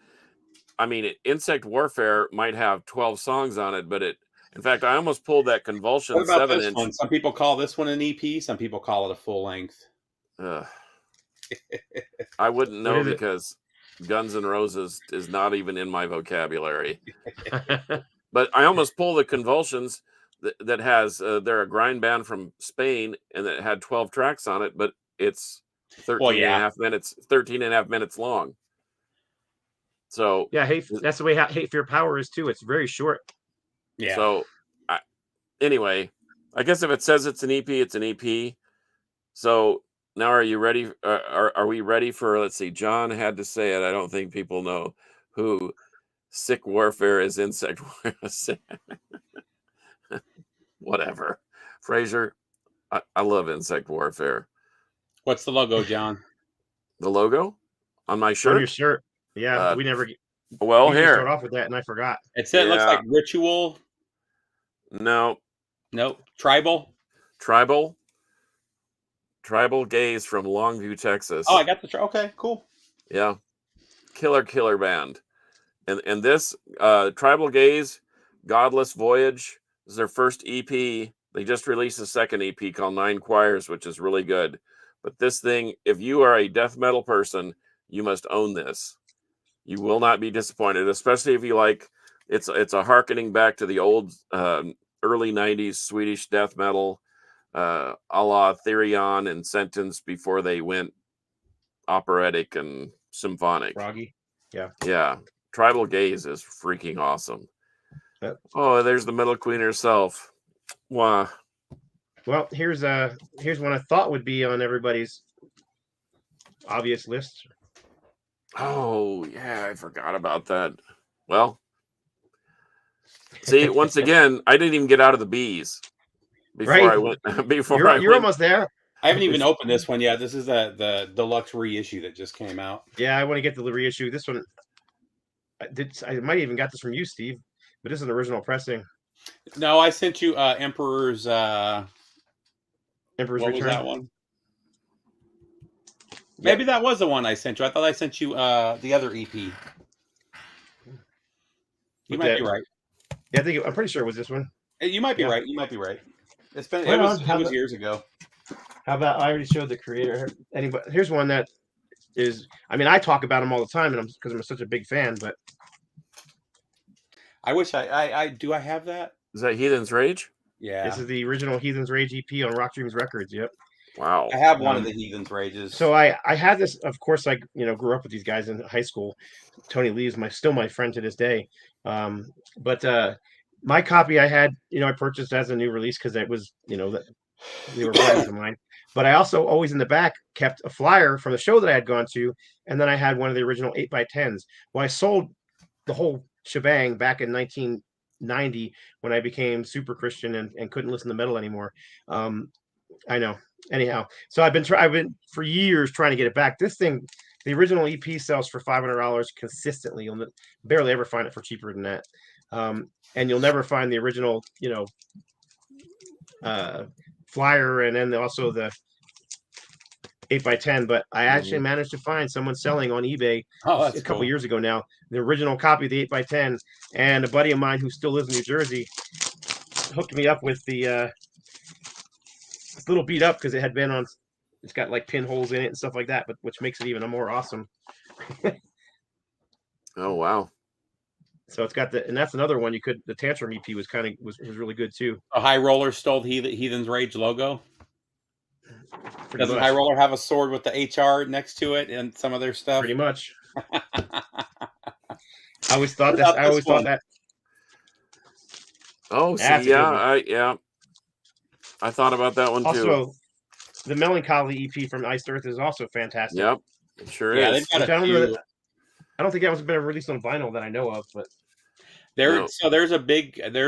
I mean, Insect Warfare might have 12 songs on it, but in fact, I almost pulled that Convulsion 7-inch. One? Some people call this one an EP. Some people call it a full length. I wouldn't know because Guns N' Roses is not even in my vocabulary. But I almost pulled the Convulsions that has, they're a grind band from Spain and that had 12 tracks on it, but it's 13 and a half minutes long. So yeah, that's the way Hate Fear Power is too. It's very short. Yeah. So anyway, I guess if it says it's an EP, it's an EP. So now are you ready? Are we ready for, let's see, John had to say it. I don't think people know who Sick Warfare is. Insect Warfare. Whatever. Fraser, I love Insect Warfare. What's the logo, John? The logo? on my On shirt. your shirt. Yeah, we never. Well, we here. start off with that, and I forgot. It said it looks like ritual. No. Nope. Tribal. Tribal Gaze from Longview, Texas. Oh, I got the okay, cool. Yeah. Killer band. And this Tribal Gaze, Godless Voyage is their first EP. They just released a second EP called Nine Choirs, which is really good. But this thing, if you are a death metal person, you must own this. You will not be disappointed, especially if you like. It's a hearkening back to the old early 90s Swedish death metal, a la Therion and Sentence before they went operatic and symphonic. Froggy. Yeah. Yeah. Tribal Gaze is freaking awesome. Yep. Oh, there's the Metal Queen herself. Wow. Well, here's one I thought would be on everybody's obvious list. Oh, yeah, I forgot about that. Well, see, once again, I didn't even get out of the bees before Right. I went. You're almost there. I haven't even opened this one yet. This is the deluxe reissue that just came out. Yeah, I want to get the reissue. This one, I might even got this from you, Steve, but this is an original pressing. No, I sent you Emperor's Return. Was that one? Maybe that was the one I sent you. I thought I sent you the other EP. You might be right. Yeah, I'm pretty sure it was this one. You might be right. You might be right. It was years ago. How about I already showed the creator? Anybody? Here's one that is. I mean, I talk about him all the time, and because I'm such a big fan. But I wish I do. I have that. Is that Heathen's Rage? Yeah. This is the original Heathen's Rage EP on Rock Dreams Records. Yep. Wow. I have one of the Heathen's Rages. So I had this. Of course, I grew up with these guys in high school. Tony Lee is still my friend to this day. But my copy I had, I purchased as a new release because it was, that they were buddies of mine. But I also always in the back kept a flyer from the show that I had gone to, and then I had one of the original 8x10s. Well, I sold the whole shebang back in 1990 when I became super Christian and couldn't listen to metal anymore. I know. Anyhow, so I've been for years trying to get it back. This thing, the original EP sells for $500 consistently. You'll barely ever find it for cheaper than that. And you'll never find the original, flyer, and then also the 8x10. But I actually managed to find someone selling on eBay a couple years ago now the original copy of the 8x10, and a buddy of mine who still lives in New Jersey hooked me up with the. It's a little beat up because it had been on. It's got like pinholes in it and stuff like that, but which makes it even more awesome. Oh wow! So it's got and that's another one you could. The Tantrum EP was was really good too. A High Roller stole Heathen's Rage logo. Doesn't much. High Roller have a sword with the HR next to it and some of their stuff? Pretty much. I always thought that. I always thought that. Oh, see, yeah, I thought about that one too. Also, the Melancholy EP from Iced Earth is also fantastic. Yep, it sure is. I don't think that was been released on vinyl that I know of, but there's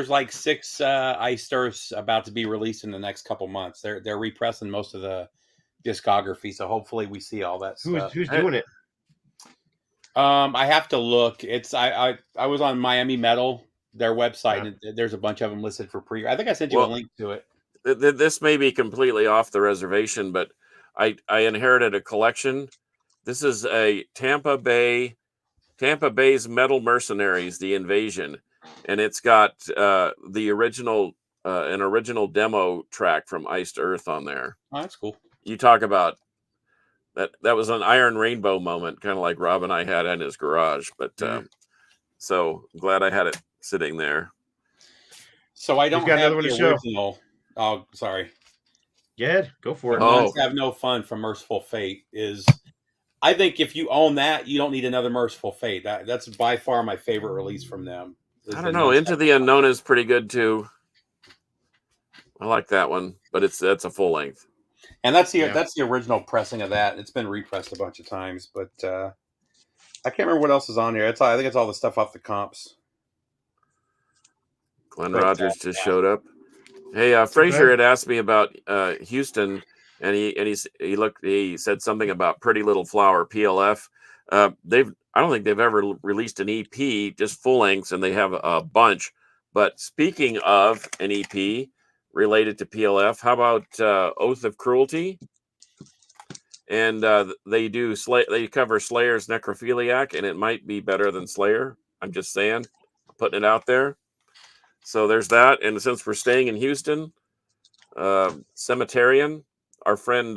like 6 Iced Earths about to be released in the next couple months. They're repressing most of the discography, so hopefully we see all that stuff. Who's doing it? I have to look. I was on Miami Metal, their website, and there's a bunch of them listed for pre. I think I sent you a link to it. This may be completely off the reservation, but I inherited a collection. This is a Tampa Bay's Metal Mercenaries, The Invasion, and it's got the original an original demo track from Iced Earth on there. Oh, that's cool. You talk about that was an Iron Rainbow moment, kind of like Rob and I had in his garage. But so glad I had it sitting there. So I don't have the original. Oh, sorry. Yeah, go for it. Ones Have No Fun from Merciful Fate is. I think if you own that, you don't need another Merciful Fate. That's by far my favorite release from them. I don't know. Into the Unknown is pretty good too. I like that one, but that's a full length. And that's the original pressing of that. It's been repressed a bunch of times, but I can't remember what else is on here. I think it's all the stuff off the comps. Glenn Rogers just showed up. Hey, Fraser had asked me about Houston. and he said something about Pretty Little Flower, PLF. I don't think they've ever released an EP, just full lengths, and they have a bunch. But speaking of an EP related to PLF, how about Oath of Cruelty? And they cover Slayer's Necrophiliac, and it might be better than Slayer. I'm just saying, putting it out there. So there's that. And since we're staying in Houston, Cemeterian, our friend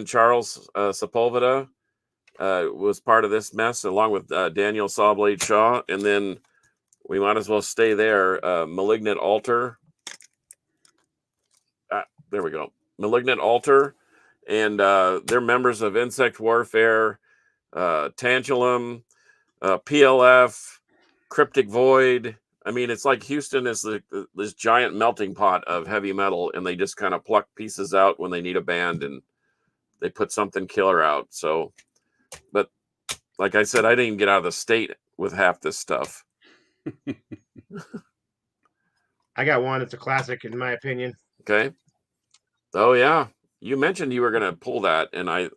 Charles Sepulveda was part of this mess, along with Daniel Sawblade Shaw. And then we might as well stay there. Malignant Altar. There we go. Malignant Altar. And they're members of Insect Warfare, Tantalum, PLF, Cryptic Void. I mean, it's like Houston is this giant melting pot of heavy metal, and they just kind of pluck pieces out when they need a band, and they put something killer out. So, but like I said, I didn't even get out of the state with half this stuff. I got one. It's a classic, in my opinion. Okay. Oh, yeah. You mentioned you were going to pull that, and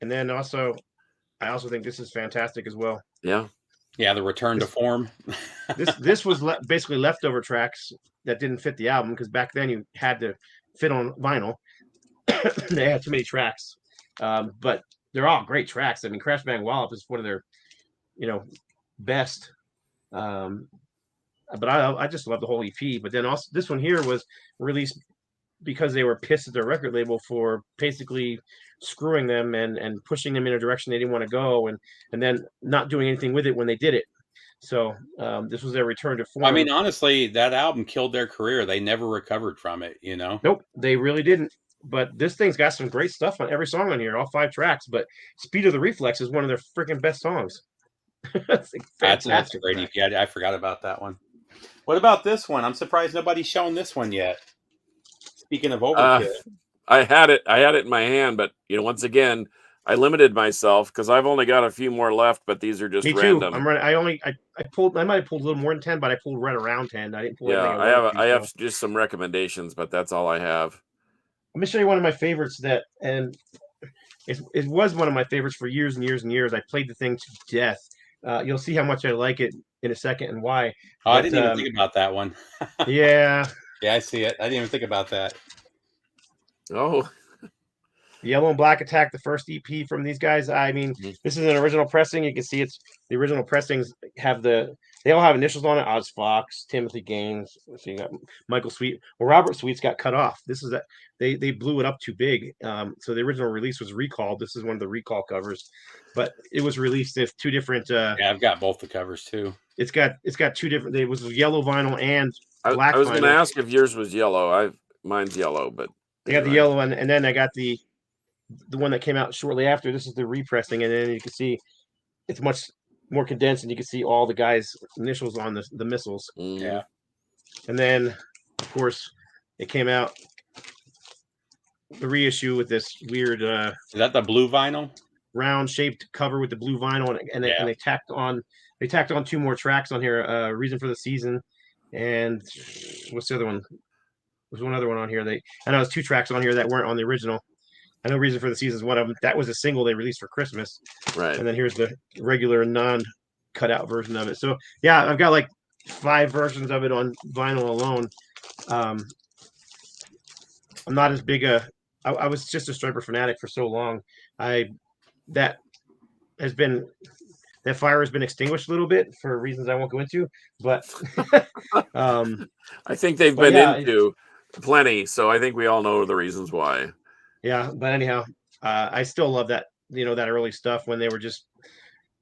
then also, I also think this is fantastic as well. Yeah. Yeah, the return to form. This was basically leftover tracks that didn't fit the album, because back then you had to fit on vinyl. They had too many tracks, but they're all great tracks. I mean, Crash Bang Wallop is one of their, best. But I just love the whole EP. But then also this one here was released because they were pissed at their record label for basically screwing them and pushing them in a direction they didn't want to go, and then not doing anything with it when they did it. So this was their return to form. I mean, honestly, that album killed their career. They never recovered from it, Nope, they really didn't. But this thing's got some great stuff on every song on here, all 5 tracks. But Speed of the Reflex is one of their freaking best songs. That's a great EP. I forgot about that one. What about this one? I'm surprised nobody's shown this one yet. Speaking of overkill, I had it in my hand, but once again, I limited myself because I've only got a few more left. But these are just Me too. random. I'm running. I pulled. I might have pulled a little more than 10, but I pulled right around 10. I didn't pull. Yeah, I have just some recommendations, but that's all I have. Let me show you one of my favorites and it was one of my favorites for years and years and years. I played the thing to death. You'll see how much I like it in a second and why. Oh, I didn't even think about that one. Yeah. Yeah, I see it. I didn't even think about that. Oh. Yellow and Black Attack, the first EP from these guys. I mean, this is an original pressing. You can see it's the original pressings they all have initials on it. Oz Fox, Timothy Gaines. So you got Michael Sweet. Well, Robert Sweet's got cut off. This is they blew it up too big. So the original release was recalled. This is one of the recall covers, but it was released with 2 different. Yeah, I've got both the covers too. It's got 2 different. It was yellow vinyl and black. I was going to ask if yours was yellow. Mine's yellow, but I got the yellow one, and then I got the one that came out shortly after. This is the repressing, and then you can see it's much more condensed, and you can see all the guys' initials on the missiles. Yeah. And then, of course, it came out the reissue with this weird is that the blue vinyl? Round shaped cover with the blue vinyl, and they tacked on 2 more tracks on here. Reason for the Season, and what's the other one? There's one other one on here. I know there's 2 tracks on here that weren't on the original. I know Reason for the Season is one of them. That was a single they released for Christmas. Right. And then here's the regular non-cutout version of it. So, yeah, I've got like 5 versions of it on vinyl alone. I'm not as big I was just a Striper fanatic for so long. That fire has been extinguished a little bit for reasons I won't go into. But I think they've been into plenty. So I think we all know the reasons why. Yeah, but anyhow, I still love that that early stuff when they were just.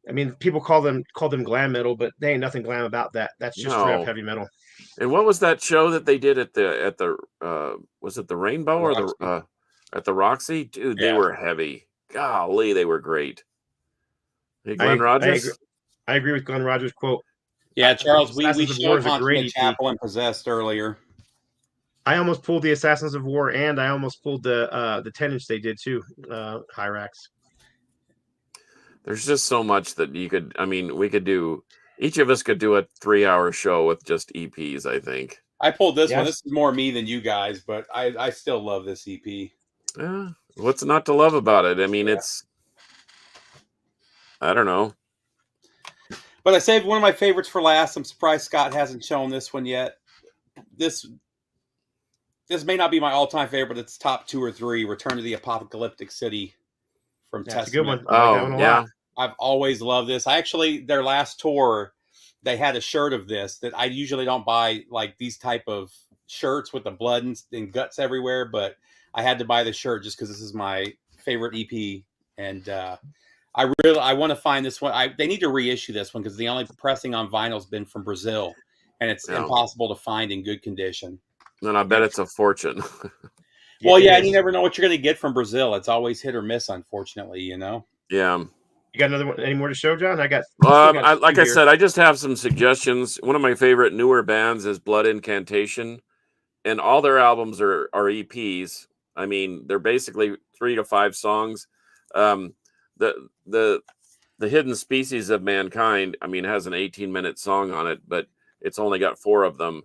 I mean, people call them glam metal, but they ain't nothing glam about that. That's just straight up heavy metal. And what was that show that they did at the was it the Rainbow or the at the Roxy? Dude, they were heavy. Golly, they were great. Hey, Glenn Rogers. I agree with Glenn Rogers' quote. Yeah, Charles, we showed Haunted Chapel and Possessed earlier. I almost pulled the Assassins of War, and I almost pulled the 10-inch they did too, Hyrax. There's just so much that we could do. Each of us could do a 3-hour show with just EPs, I think. I pulled this one. This is more me than you guys, but I still love this EP. Yeah. What's not to love about it? I mean, it's, I don't know. But I saved one of my favorites for last. I'm surprised Scott hasn't shown this one yet. This may not be my all-time favorite, but it's top 2 or 3. Return to the Apocalyptic City from Testament. That's a good one. I like that one a lot. I've always loved this. I actually, their last tour, they had a shirt of this that I usually don't buy, like these type of shirts with the blood and guts everywhere, but I had to buy the shirt just because this is my favorite EP. And I want to find this one. They need to reissue this one because the only pressing on vinyl has been from Brazil, and it's impossible to find in good condition. Then I bet it's a fortune. Well, yeah, and you never know what you're going to get from Brazil. It's always hit or miss, unfortunately, you know? Yeah. You got another one? Any more to show, John? I said, I just have some suggestions. One of my favorite newer bands is Blood Incantation, and all their albums are EPs. I mean, they're basically 3 to 5 songs. The Hidden Species of Mankind, I mean, has an 18-minute song on it, but it's only got 4 of them.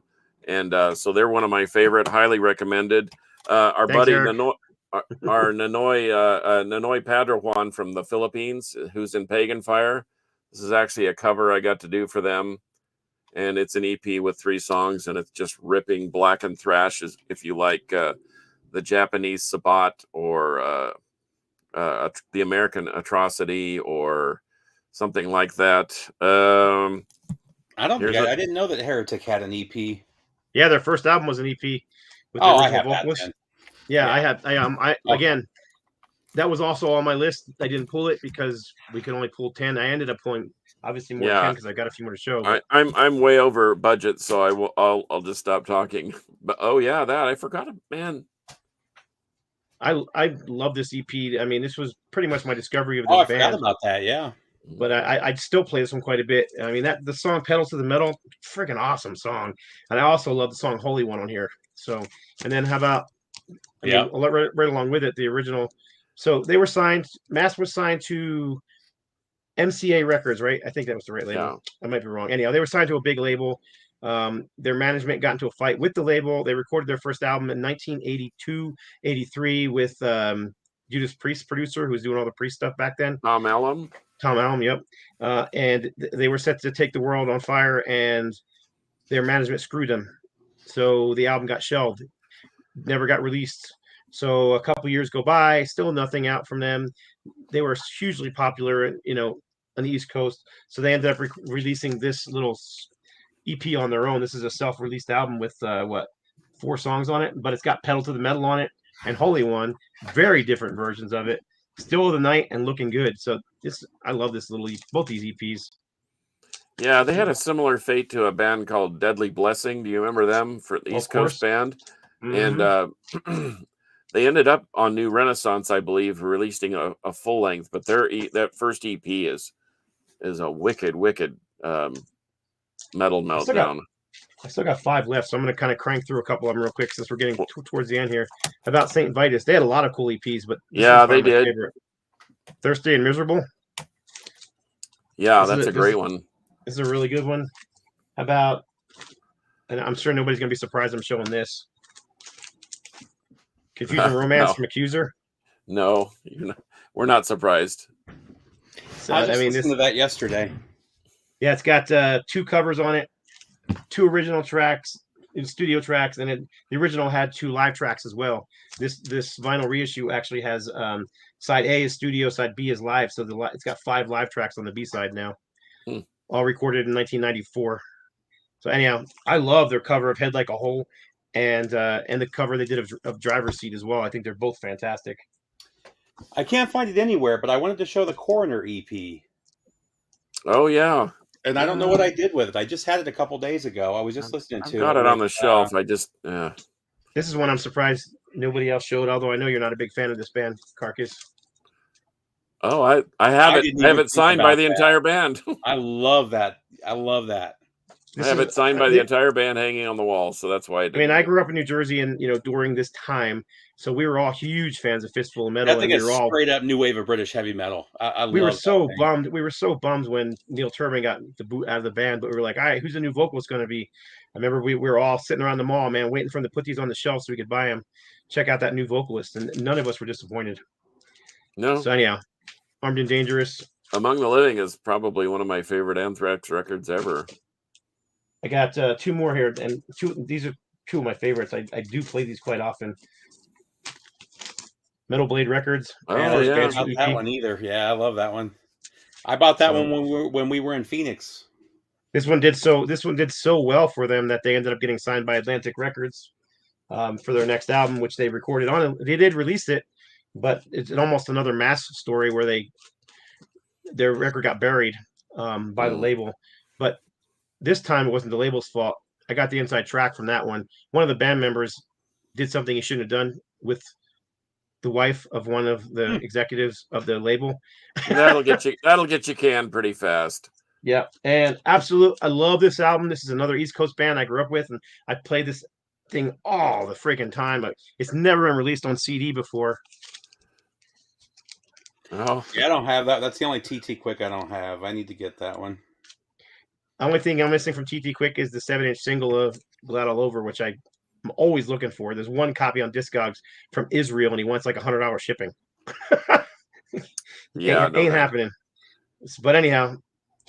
And so they're one of my favorite, highly recommended. Our buddy Nanoy Padrawan from the Philippines, who's in Pagan Fire. This is actually a cover I got to do for them. And it's an EP with 3 songs, and it's just ripping black and thrash, if you like the Japanese Sabbat or the American Atrocity or something like that. I didn't know that Heretic had an EP. Yeah, their first album was an EP with I have vocalist. That, yeah. Again, that was also on my list. I didn't pull it because we could only pull 10. I ended up pulling obviously more 10 because I got a few more to show. But... I'm way over budget, so I'll just stop talking. But I forgot it, man. I love this EP. I mean, this was pretty much my discovery of this band. I forgot about that. Yeah. But I'd still play this one quite a bit. I mean, the song "Pedal to the Metal," freaking awesome song, and I also love the song "Holy One" on here. So, and then how about right along with it, the original. So they were signed. Mass was signed to MCA Records, right? I think that was the right label. Yeah. I might be wrong. Anyhow, they were signed to a big label. Their management got into a fight with the label. They recorded their first album in 1982-83 with Judas Priest producer who was doing all the Priest stuff back then. Tom Allen, yep. And they were set to take the world on fire, and their management screwed them. So the album got shelved, never got released. So a couple years go by, still nothing out from them. They were hugely popular, on the East Coast. So they ended up releasing this little EP on their own. This is a self-released album with 4 songs on it, but it's got Pedal to the Metal on it and Holy One, very different versions of it. Still of the Night and Looking Good. So I love this both these EPs. Yeah, they had a similar fate to a band called Deadly Blessing. Do you remember them? For the East Coast band? Mm-hmm. And they ended up on New Renaissance, I believe, releasing a full length. But that first EP is a wicked metal meltdown. I still got 5 left, so I'm going to kind of crank through a couple of them real quick since we're getting towards the end here. About Saint Vitus, they had a lot of cool EPs, but they did. Favorite. Thirsty and Miserable. Yeah, that's a great one. This is a really good one. How about, and I'm sure nobody's going to be surprised I'm showing this. Confusion Romance from Accuser. No, we're not surprised. So, I listened to that yesterday. Yeah, it's got 2 covers on it, 2 original tracks, studio tracks, and the original had 2 live tracks as well. This vinyl reissue actually has side A is studio, side B is live. So it's got 5 live tracks on the B side now, all recorded in 1994. So anyhow, I love their cover of Head Like a Hole, and the cover they did of Driver's Seat as well. I think they're both fantastic. I can't find it anywhere, but I wanted to show the Coroner EP. Oh yeah. And I don't know what I did with it. I just had it a couple days ago. I was just listening to it. Got it on the shelf. This is one I'm surprised nobody else showed, although I know you're not a big fan of this band, Carcass. Oh, I have it. I have it signed by the entire band. I love that. I have it signed by the entire band hanging on the wall, so that's why. I grew up in New Jersey, and during this time, so we were all huge fans of Fistful of Metal. I think it's straight up new wave of British heavy metal. We were so bummed. We were so bummed when Neil Turbin got the boot out of the band, but we were like, all right, who's the new vocalist going to be? I remember we were all sitting around the mall, man, waiting for them to put these on the shelf so we could buy them, check out that new vocalist, and none of us were disappointed. No. So anyhow, Armed and Dangerous. Among the Living is probably one of my favorite Anthrax records ever. I got 2 more here, and these are 2 of my favorites. I do play these quite often. Metal Blade Records. Oh, yeah, I don't that one either. Yeah, I love that one. I bought that one when we were in Phoenix. This one did so well for them that they ended up getting signed by Atlantic Records for their next album, which they recorded on. They did release it, but it's almost another mass story where their record got buried by the label. But this time it wasn't the label's fault. I got the inside track from that one. One of the band members did something he shouldn't have done with the wife of one of the executives of the label. That'll get you canned pretty fast. Yeah, and I love this album. This is another East Coast band I grew up with, and I played this thing all the freaking time, but it's never been released on CD before. Oh, yeah, I don't have that. That's the only TT Quick I don't have. I need to get that one. The only thing I'm missing from TT Quick is the 7-inch single of Glad All Over, which I'm always looking for. There's one copy on Discogs from Israel, and he wants like $100 shipping. yeah, ain't happening. But anyhow,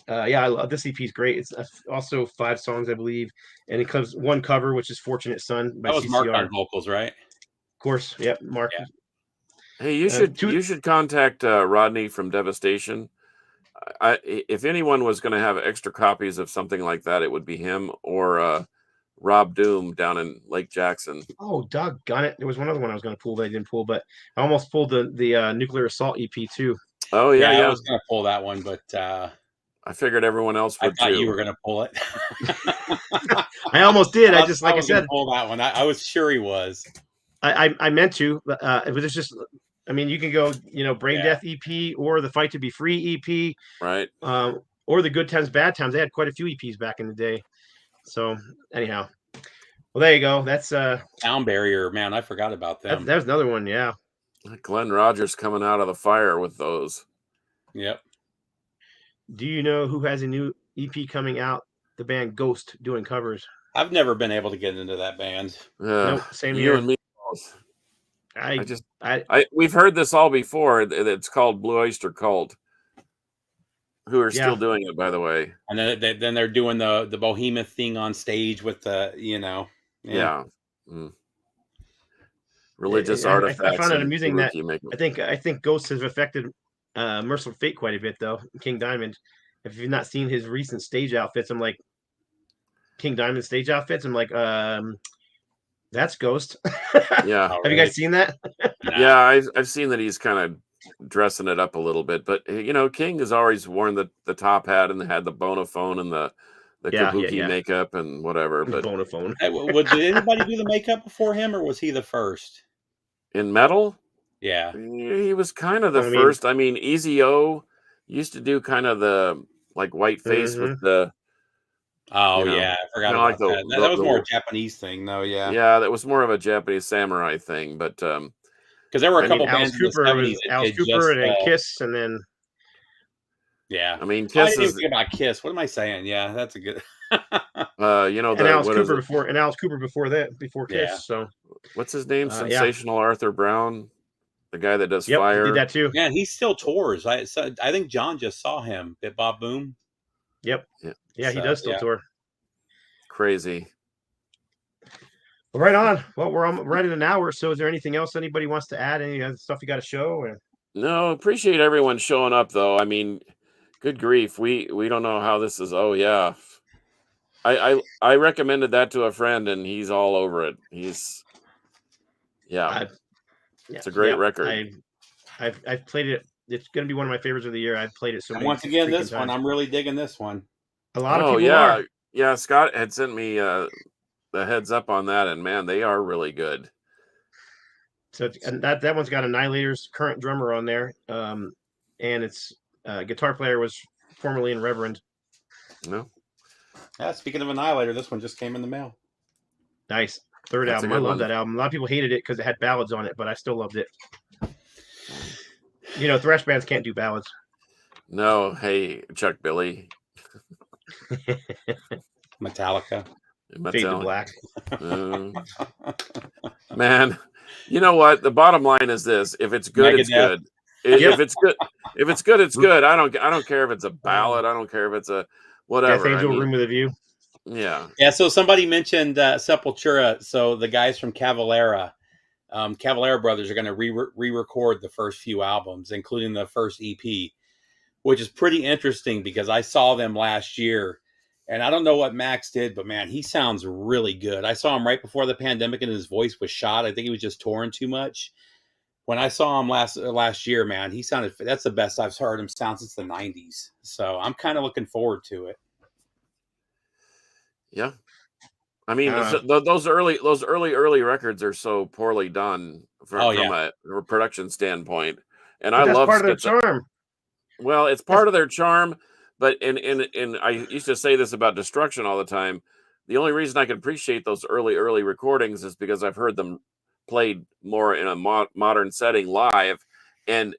I love this EP is great. It's also 5 songs, I believe, and it comes one cover, which is "Fortunate Son" by that was CCR. Mark on vocals, right? Of course, yep, Mark. Yeah. Hey, you should contact Rodney from Devastation. If anyone was going to have extra copies of something like that, it would be him or Rob Doom down in Lake Jackson. Oh, doggone it! There was one other one I was going to pull that I didn't pull, but I almost pulled the Nuclear Assault EP too. Oh yeah. I was going to pull that one, but I figured everyone else would. I thought you were going to pull it. I almost did. I was said, pull that one. I was sure he was. I meant to, but it was just. I mean, you can go, Brain Death EP or the Fight to Be Free EP, right? Or the Good Times, Bad Times. They had quite a few EPs back in the day. So anyhow, well, there you go. That's Sound Barrier, man. I forgot about them. That was another one, yeah. Glenn Rogers coming out of the fire with those. Yep. Do you know who has a new EP coming out? The band Ghost doing covers. I've never been able to get into that band. Nope, same you here. and me. I we've heard this all before. It's called Blue Oyster Cult, who are still doing it, by the way. And then they're doing the Behemoth thing on stage with the religious artifacts. I found it amusing that I think Ghost has affected Merciful Fate quite a bit, though. King Diamond. If you've not seen his recent stage outfits, I'm like, King Diamond stage outfits. I'm like, that's Ghost. Yeah. Have you guys seen that? Yeah, I've seen that he's kind of dressing it up a little bit, but King has always worn the top hat and had the bonophone and the kabuki makeup and whatever. But bonophone. Did anybody do the makeup before him, or was he the first in metal? Yeah, he was kind of the first. I mean, Easy O used to do kind of the like white face with the. Oh I forgot about that. That was more a Japanese thing, though. Yeah, that was more of a Japanese samurai thing, but because there were a couple bands in the 70s. Alice Cooper and then Kiss, and then I mean, Kiss. I didn't even think about Kiss. What am I saying? Yeah, that's a good. And Alice Cooper before that, before Kiss. Yeah. So what's his name? Sensational Arthur Brown, the guy that does Fire. He did that too. Yeah, he still tours. I think John just saw him at Bob Boom. Yep. Yeah, he does still tour. Crazy. Well, right on. Well, we're right at an hour. So, is there anything else anybody wants to add? Any other stuff you got to show? Or? No, appreciate everyone showing up, though. I mean, good grief, we don't know how this is. Oh yeah, I recommended that to a friend, and he's all over it. It's a great record. I've played it. It's going to be one of my favorites of the year. I've played it so many once again, this times. one, I'm really digging this one. A lot of people are. Yeah, Scott had sent me the heads up on that, and man, they are really good. So and that one's got Annihilator's current drummer on there, and its guitar player was formerly in Reverend. No. Yeah, speaking of Annihilator, this one just came in the mail. Nice. Third album. I love that album. A lot of people hated it because it had ballads on it, but I still loved it. Thrash bands can't do ballads. No. Hey, Chuck Billy. Metallica. Fade to black. Man, you know what? The bottom line is this: if it's good, it's good. If it's good, it's good. I don't care if it's a ballad. I don't care if it's a whatever. Death Angel, Room with a View. Yeah. Yeah. So somebody mentioned Sepultura. So the guys from Cavalera Brothers are going to re-record the first few albums, including the first EP, which is pretty interesting because I saw them last year. And I don't know what Max did, but man, he sounds really good. I saw him right before the pandemic and his voice was shot. I think he was just touring too much. When I saw him last year, man, he sounded, that's the best I've heard him sound since the 90s. So I'm kind of looking forward to it. Yeah. I mean, those early records are so poorly done from a production standpoint. And I love part of their charm. Well, it's part of their charm. But and I used to say this about Destruction all the time. The only reason I can appreciate those early recordings is because I've heard them played more in a modern setting live, and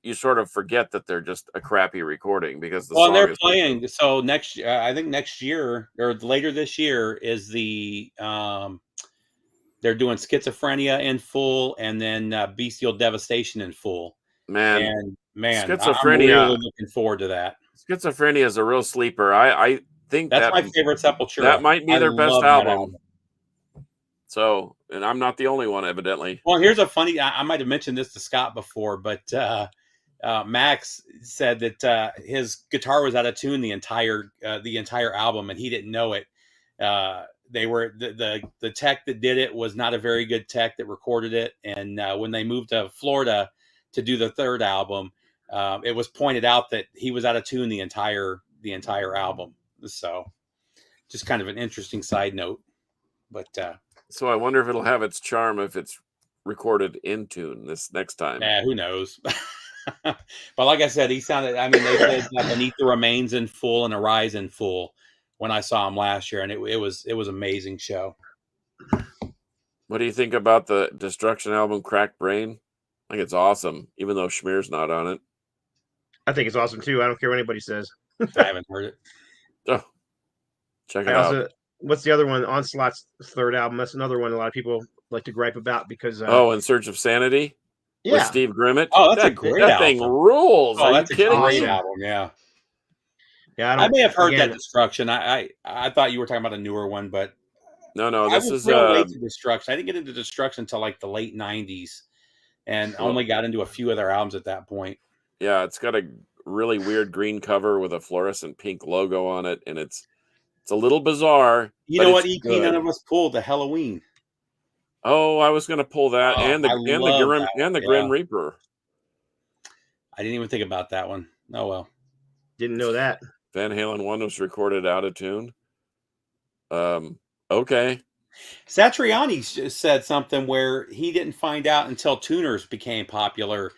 you sort of forget that they're just a crappy recording because the song they're playing. So next, I think next year or later this year is the they're doing Schizophrenia in full, and then Bestial Devastation in full. Man, Schizophrenia, I'm really looking forward to that. Schizophrenia is a real sleeper. I think that's my favorite Sepultura. That might be their best album. So, and I'm not the only one, evidently. Well, here's a funny. I might have mentioned this to Scott before, but Max said that his guitar was out of tune the entire album, and he didn't know it. They were the tech that did it was not a very good tech that recorded it, and when they moved to Florida to do the third album, it was pointed out that he was out of tune the entire album. So just kind of an interesting side note. But so I wonder if it'll have its charm if it's recorded in tune this next time. Yeah, who knows? But like I said, he sounded, I mean, they did Beneath the Remains in full and Arise in full when I saw him last year, and it was amazing show. What do you think about the Destruction album Cracked Brain? I think it's awesome, even though Schmear's not on it. I think it's awesome too. I don't care what anybody says. I haven't heard it. Oh, check it out. What's the other one? Onslaught's third album. That's another one a lot of people like to gripe about because. In Search of Sanity. Yeah. With Steve Grimmett. Oh, that's a great album. That thing rules. Oh, that's a great album. Yeah. Yeah. I may have heard that Destruction. I thought you were talking about a newer one, but no. This is late to Destruction. I didn't get into Destruction until like the late '90s, and only got into a few of their albums at that point. Yeah, it's got a really weird green cover with a fluorescent pink logo on it, and it's a little bizarre. You know what EP none of us pulled? The Halloween. Oh, I was going to pull that, and the Grim Reaper. I didn't even think about that one. Oh well, didn't know that. Van Halen 1 was recorded out of tune. Okay. Satriani said something where he didn't find out until tuners became popular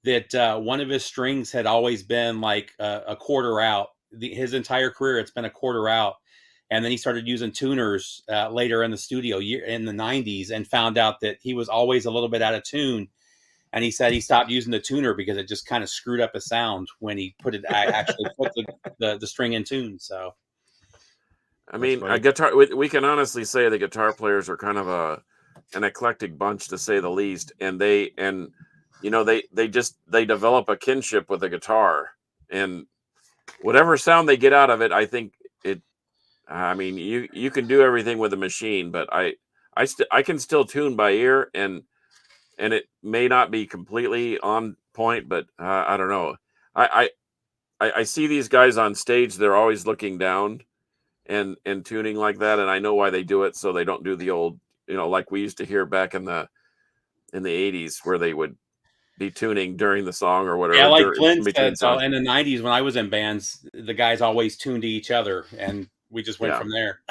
that one of his strings had always been like a quarter out. His entire career, it's been a quarter out. And then he started using tuners later in the studio in the 90s and found out that he was always a little bit out of tune. And he said he stopped using the tuner because it just kind of screwed up his sound when he actually put the string in tune. So, I mean, we can honestly say the guitar players are kind of an eclectic bunch, to say the least. And they develop a kinship with the guitar, and whatever sound they get out of it, I think it. I mean, you can do everything with a machine, but I can still tune by ear, and it may not be completely on point, but I don't know. I see these guys on stage; they're always looking down and tuning like that, and I know why they do it, so they don't do the old, like we used to hear back in the 80s, where they would be tuning during the song or whatever. Yeah, like Clint said, so in the 90s when I was in bands, the guys always tuned to each other, and we just went from there.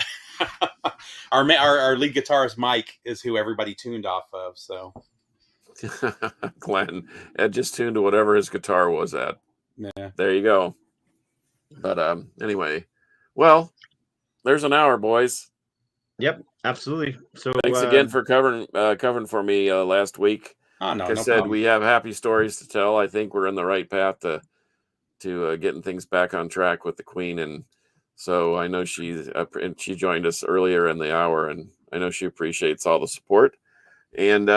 Our lead guitarist Mike is who everybody tuned off of. So Glenn had just tuned to whatever his guitar was at. Yeah, there you go. But anyway, well, there's an hour, boys. Yep, absolutely. So thanks again for covering for me last week. Oh, no, like I said, problem. We have happy stories to tell. I think we're in the right path to getting things back on track with the Queen, and So I know she joined us earlier in the hour, and I know she appreciates all the support. And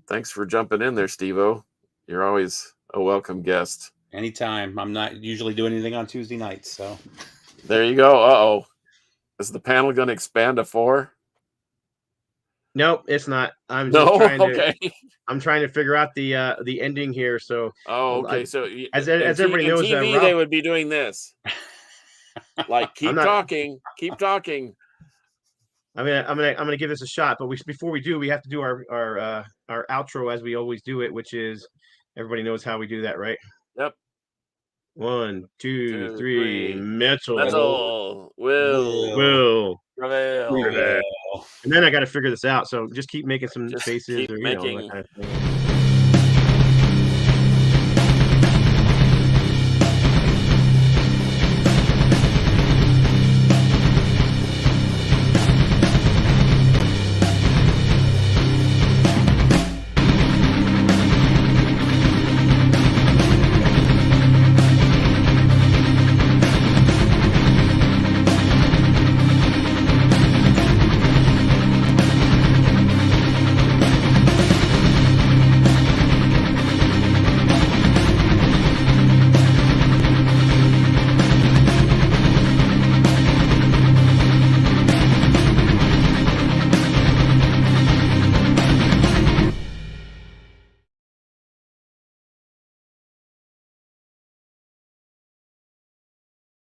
thanks for jumping in there, Steve-O. You're always a welcome guest. Anytime. I'm not usually doing anything on Tuesday nights, so there you go. Uh-oh. Is the panel going to expand to 4? Nope, it's not. I'm trying to figure out the ending here. So okay. So as everybody knows, TV, they would be doing this. Like keep talking. I'm gonna give this a shot, but before we do, we have to do our outro as we always do it, which is everybody knows how we do that, right? Yep. 1, 2, 3. Metal will prevail. And then I got to figure this out. So just keep making some faces or that kind of thing.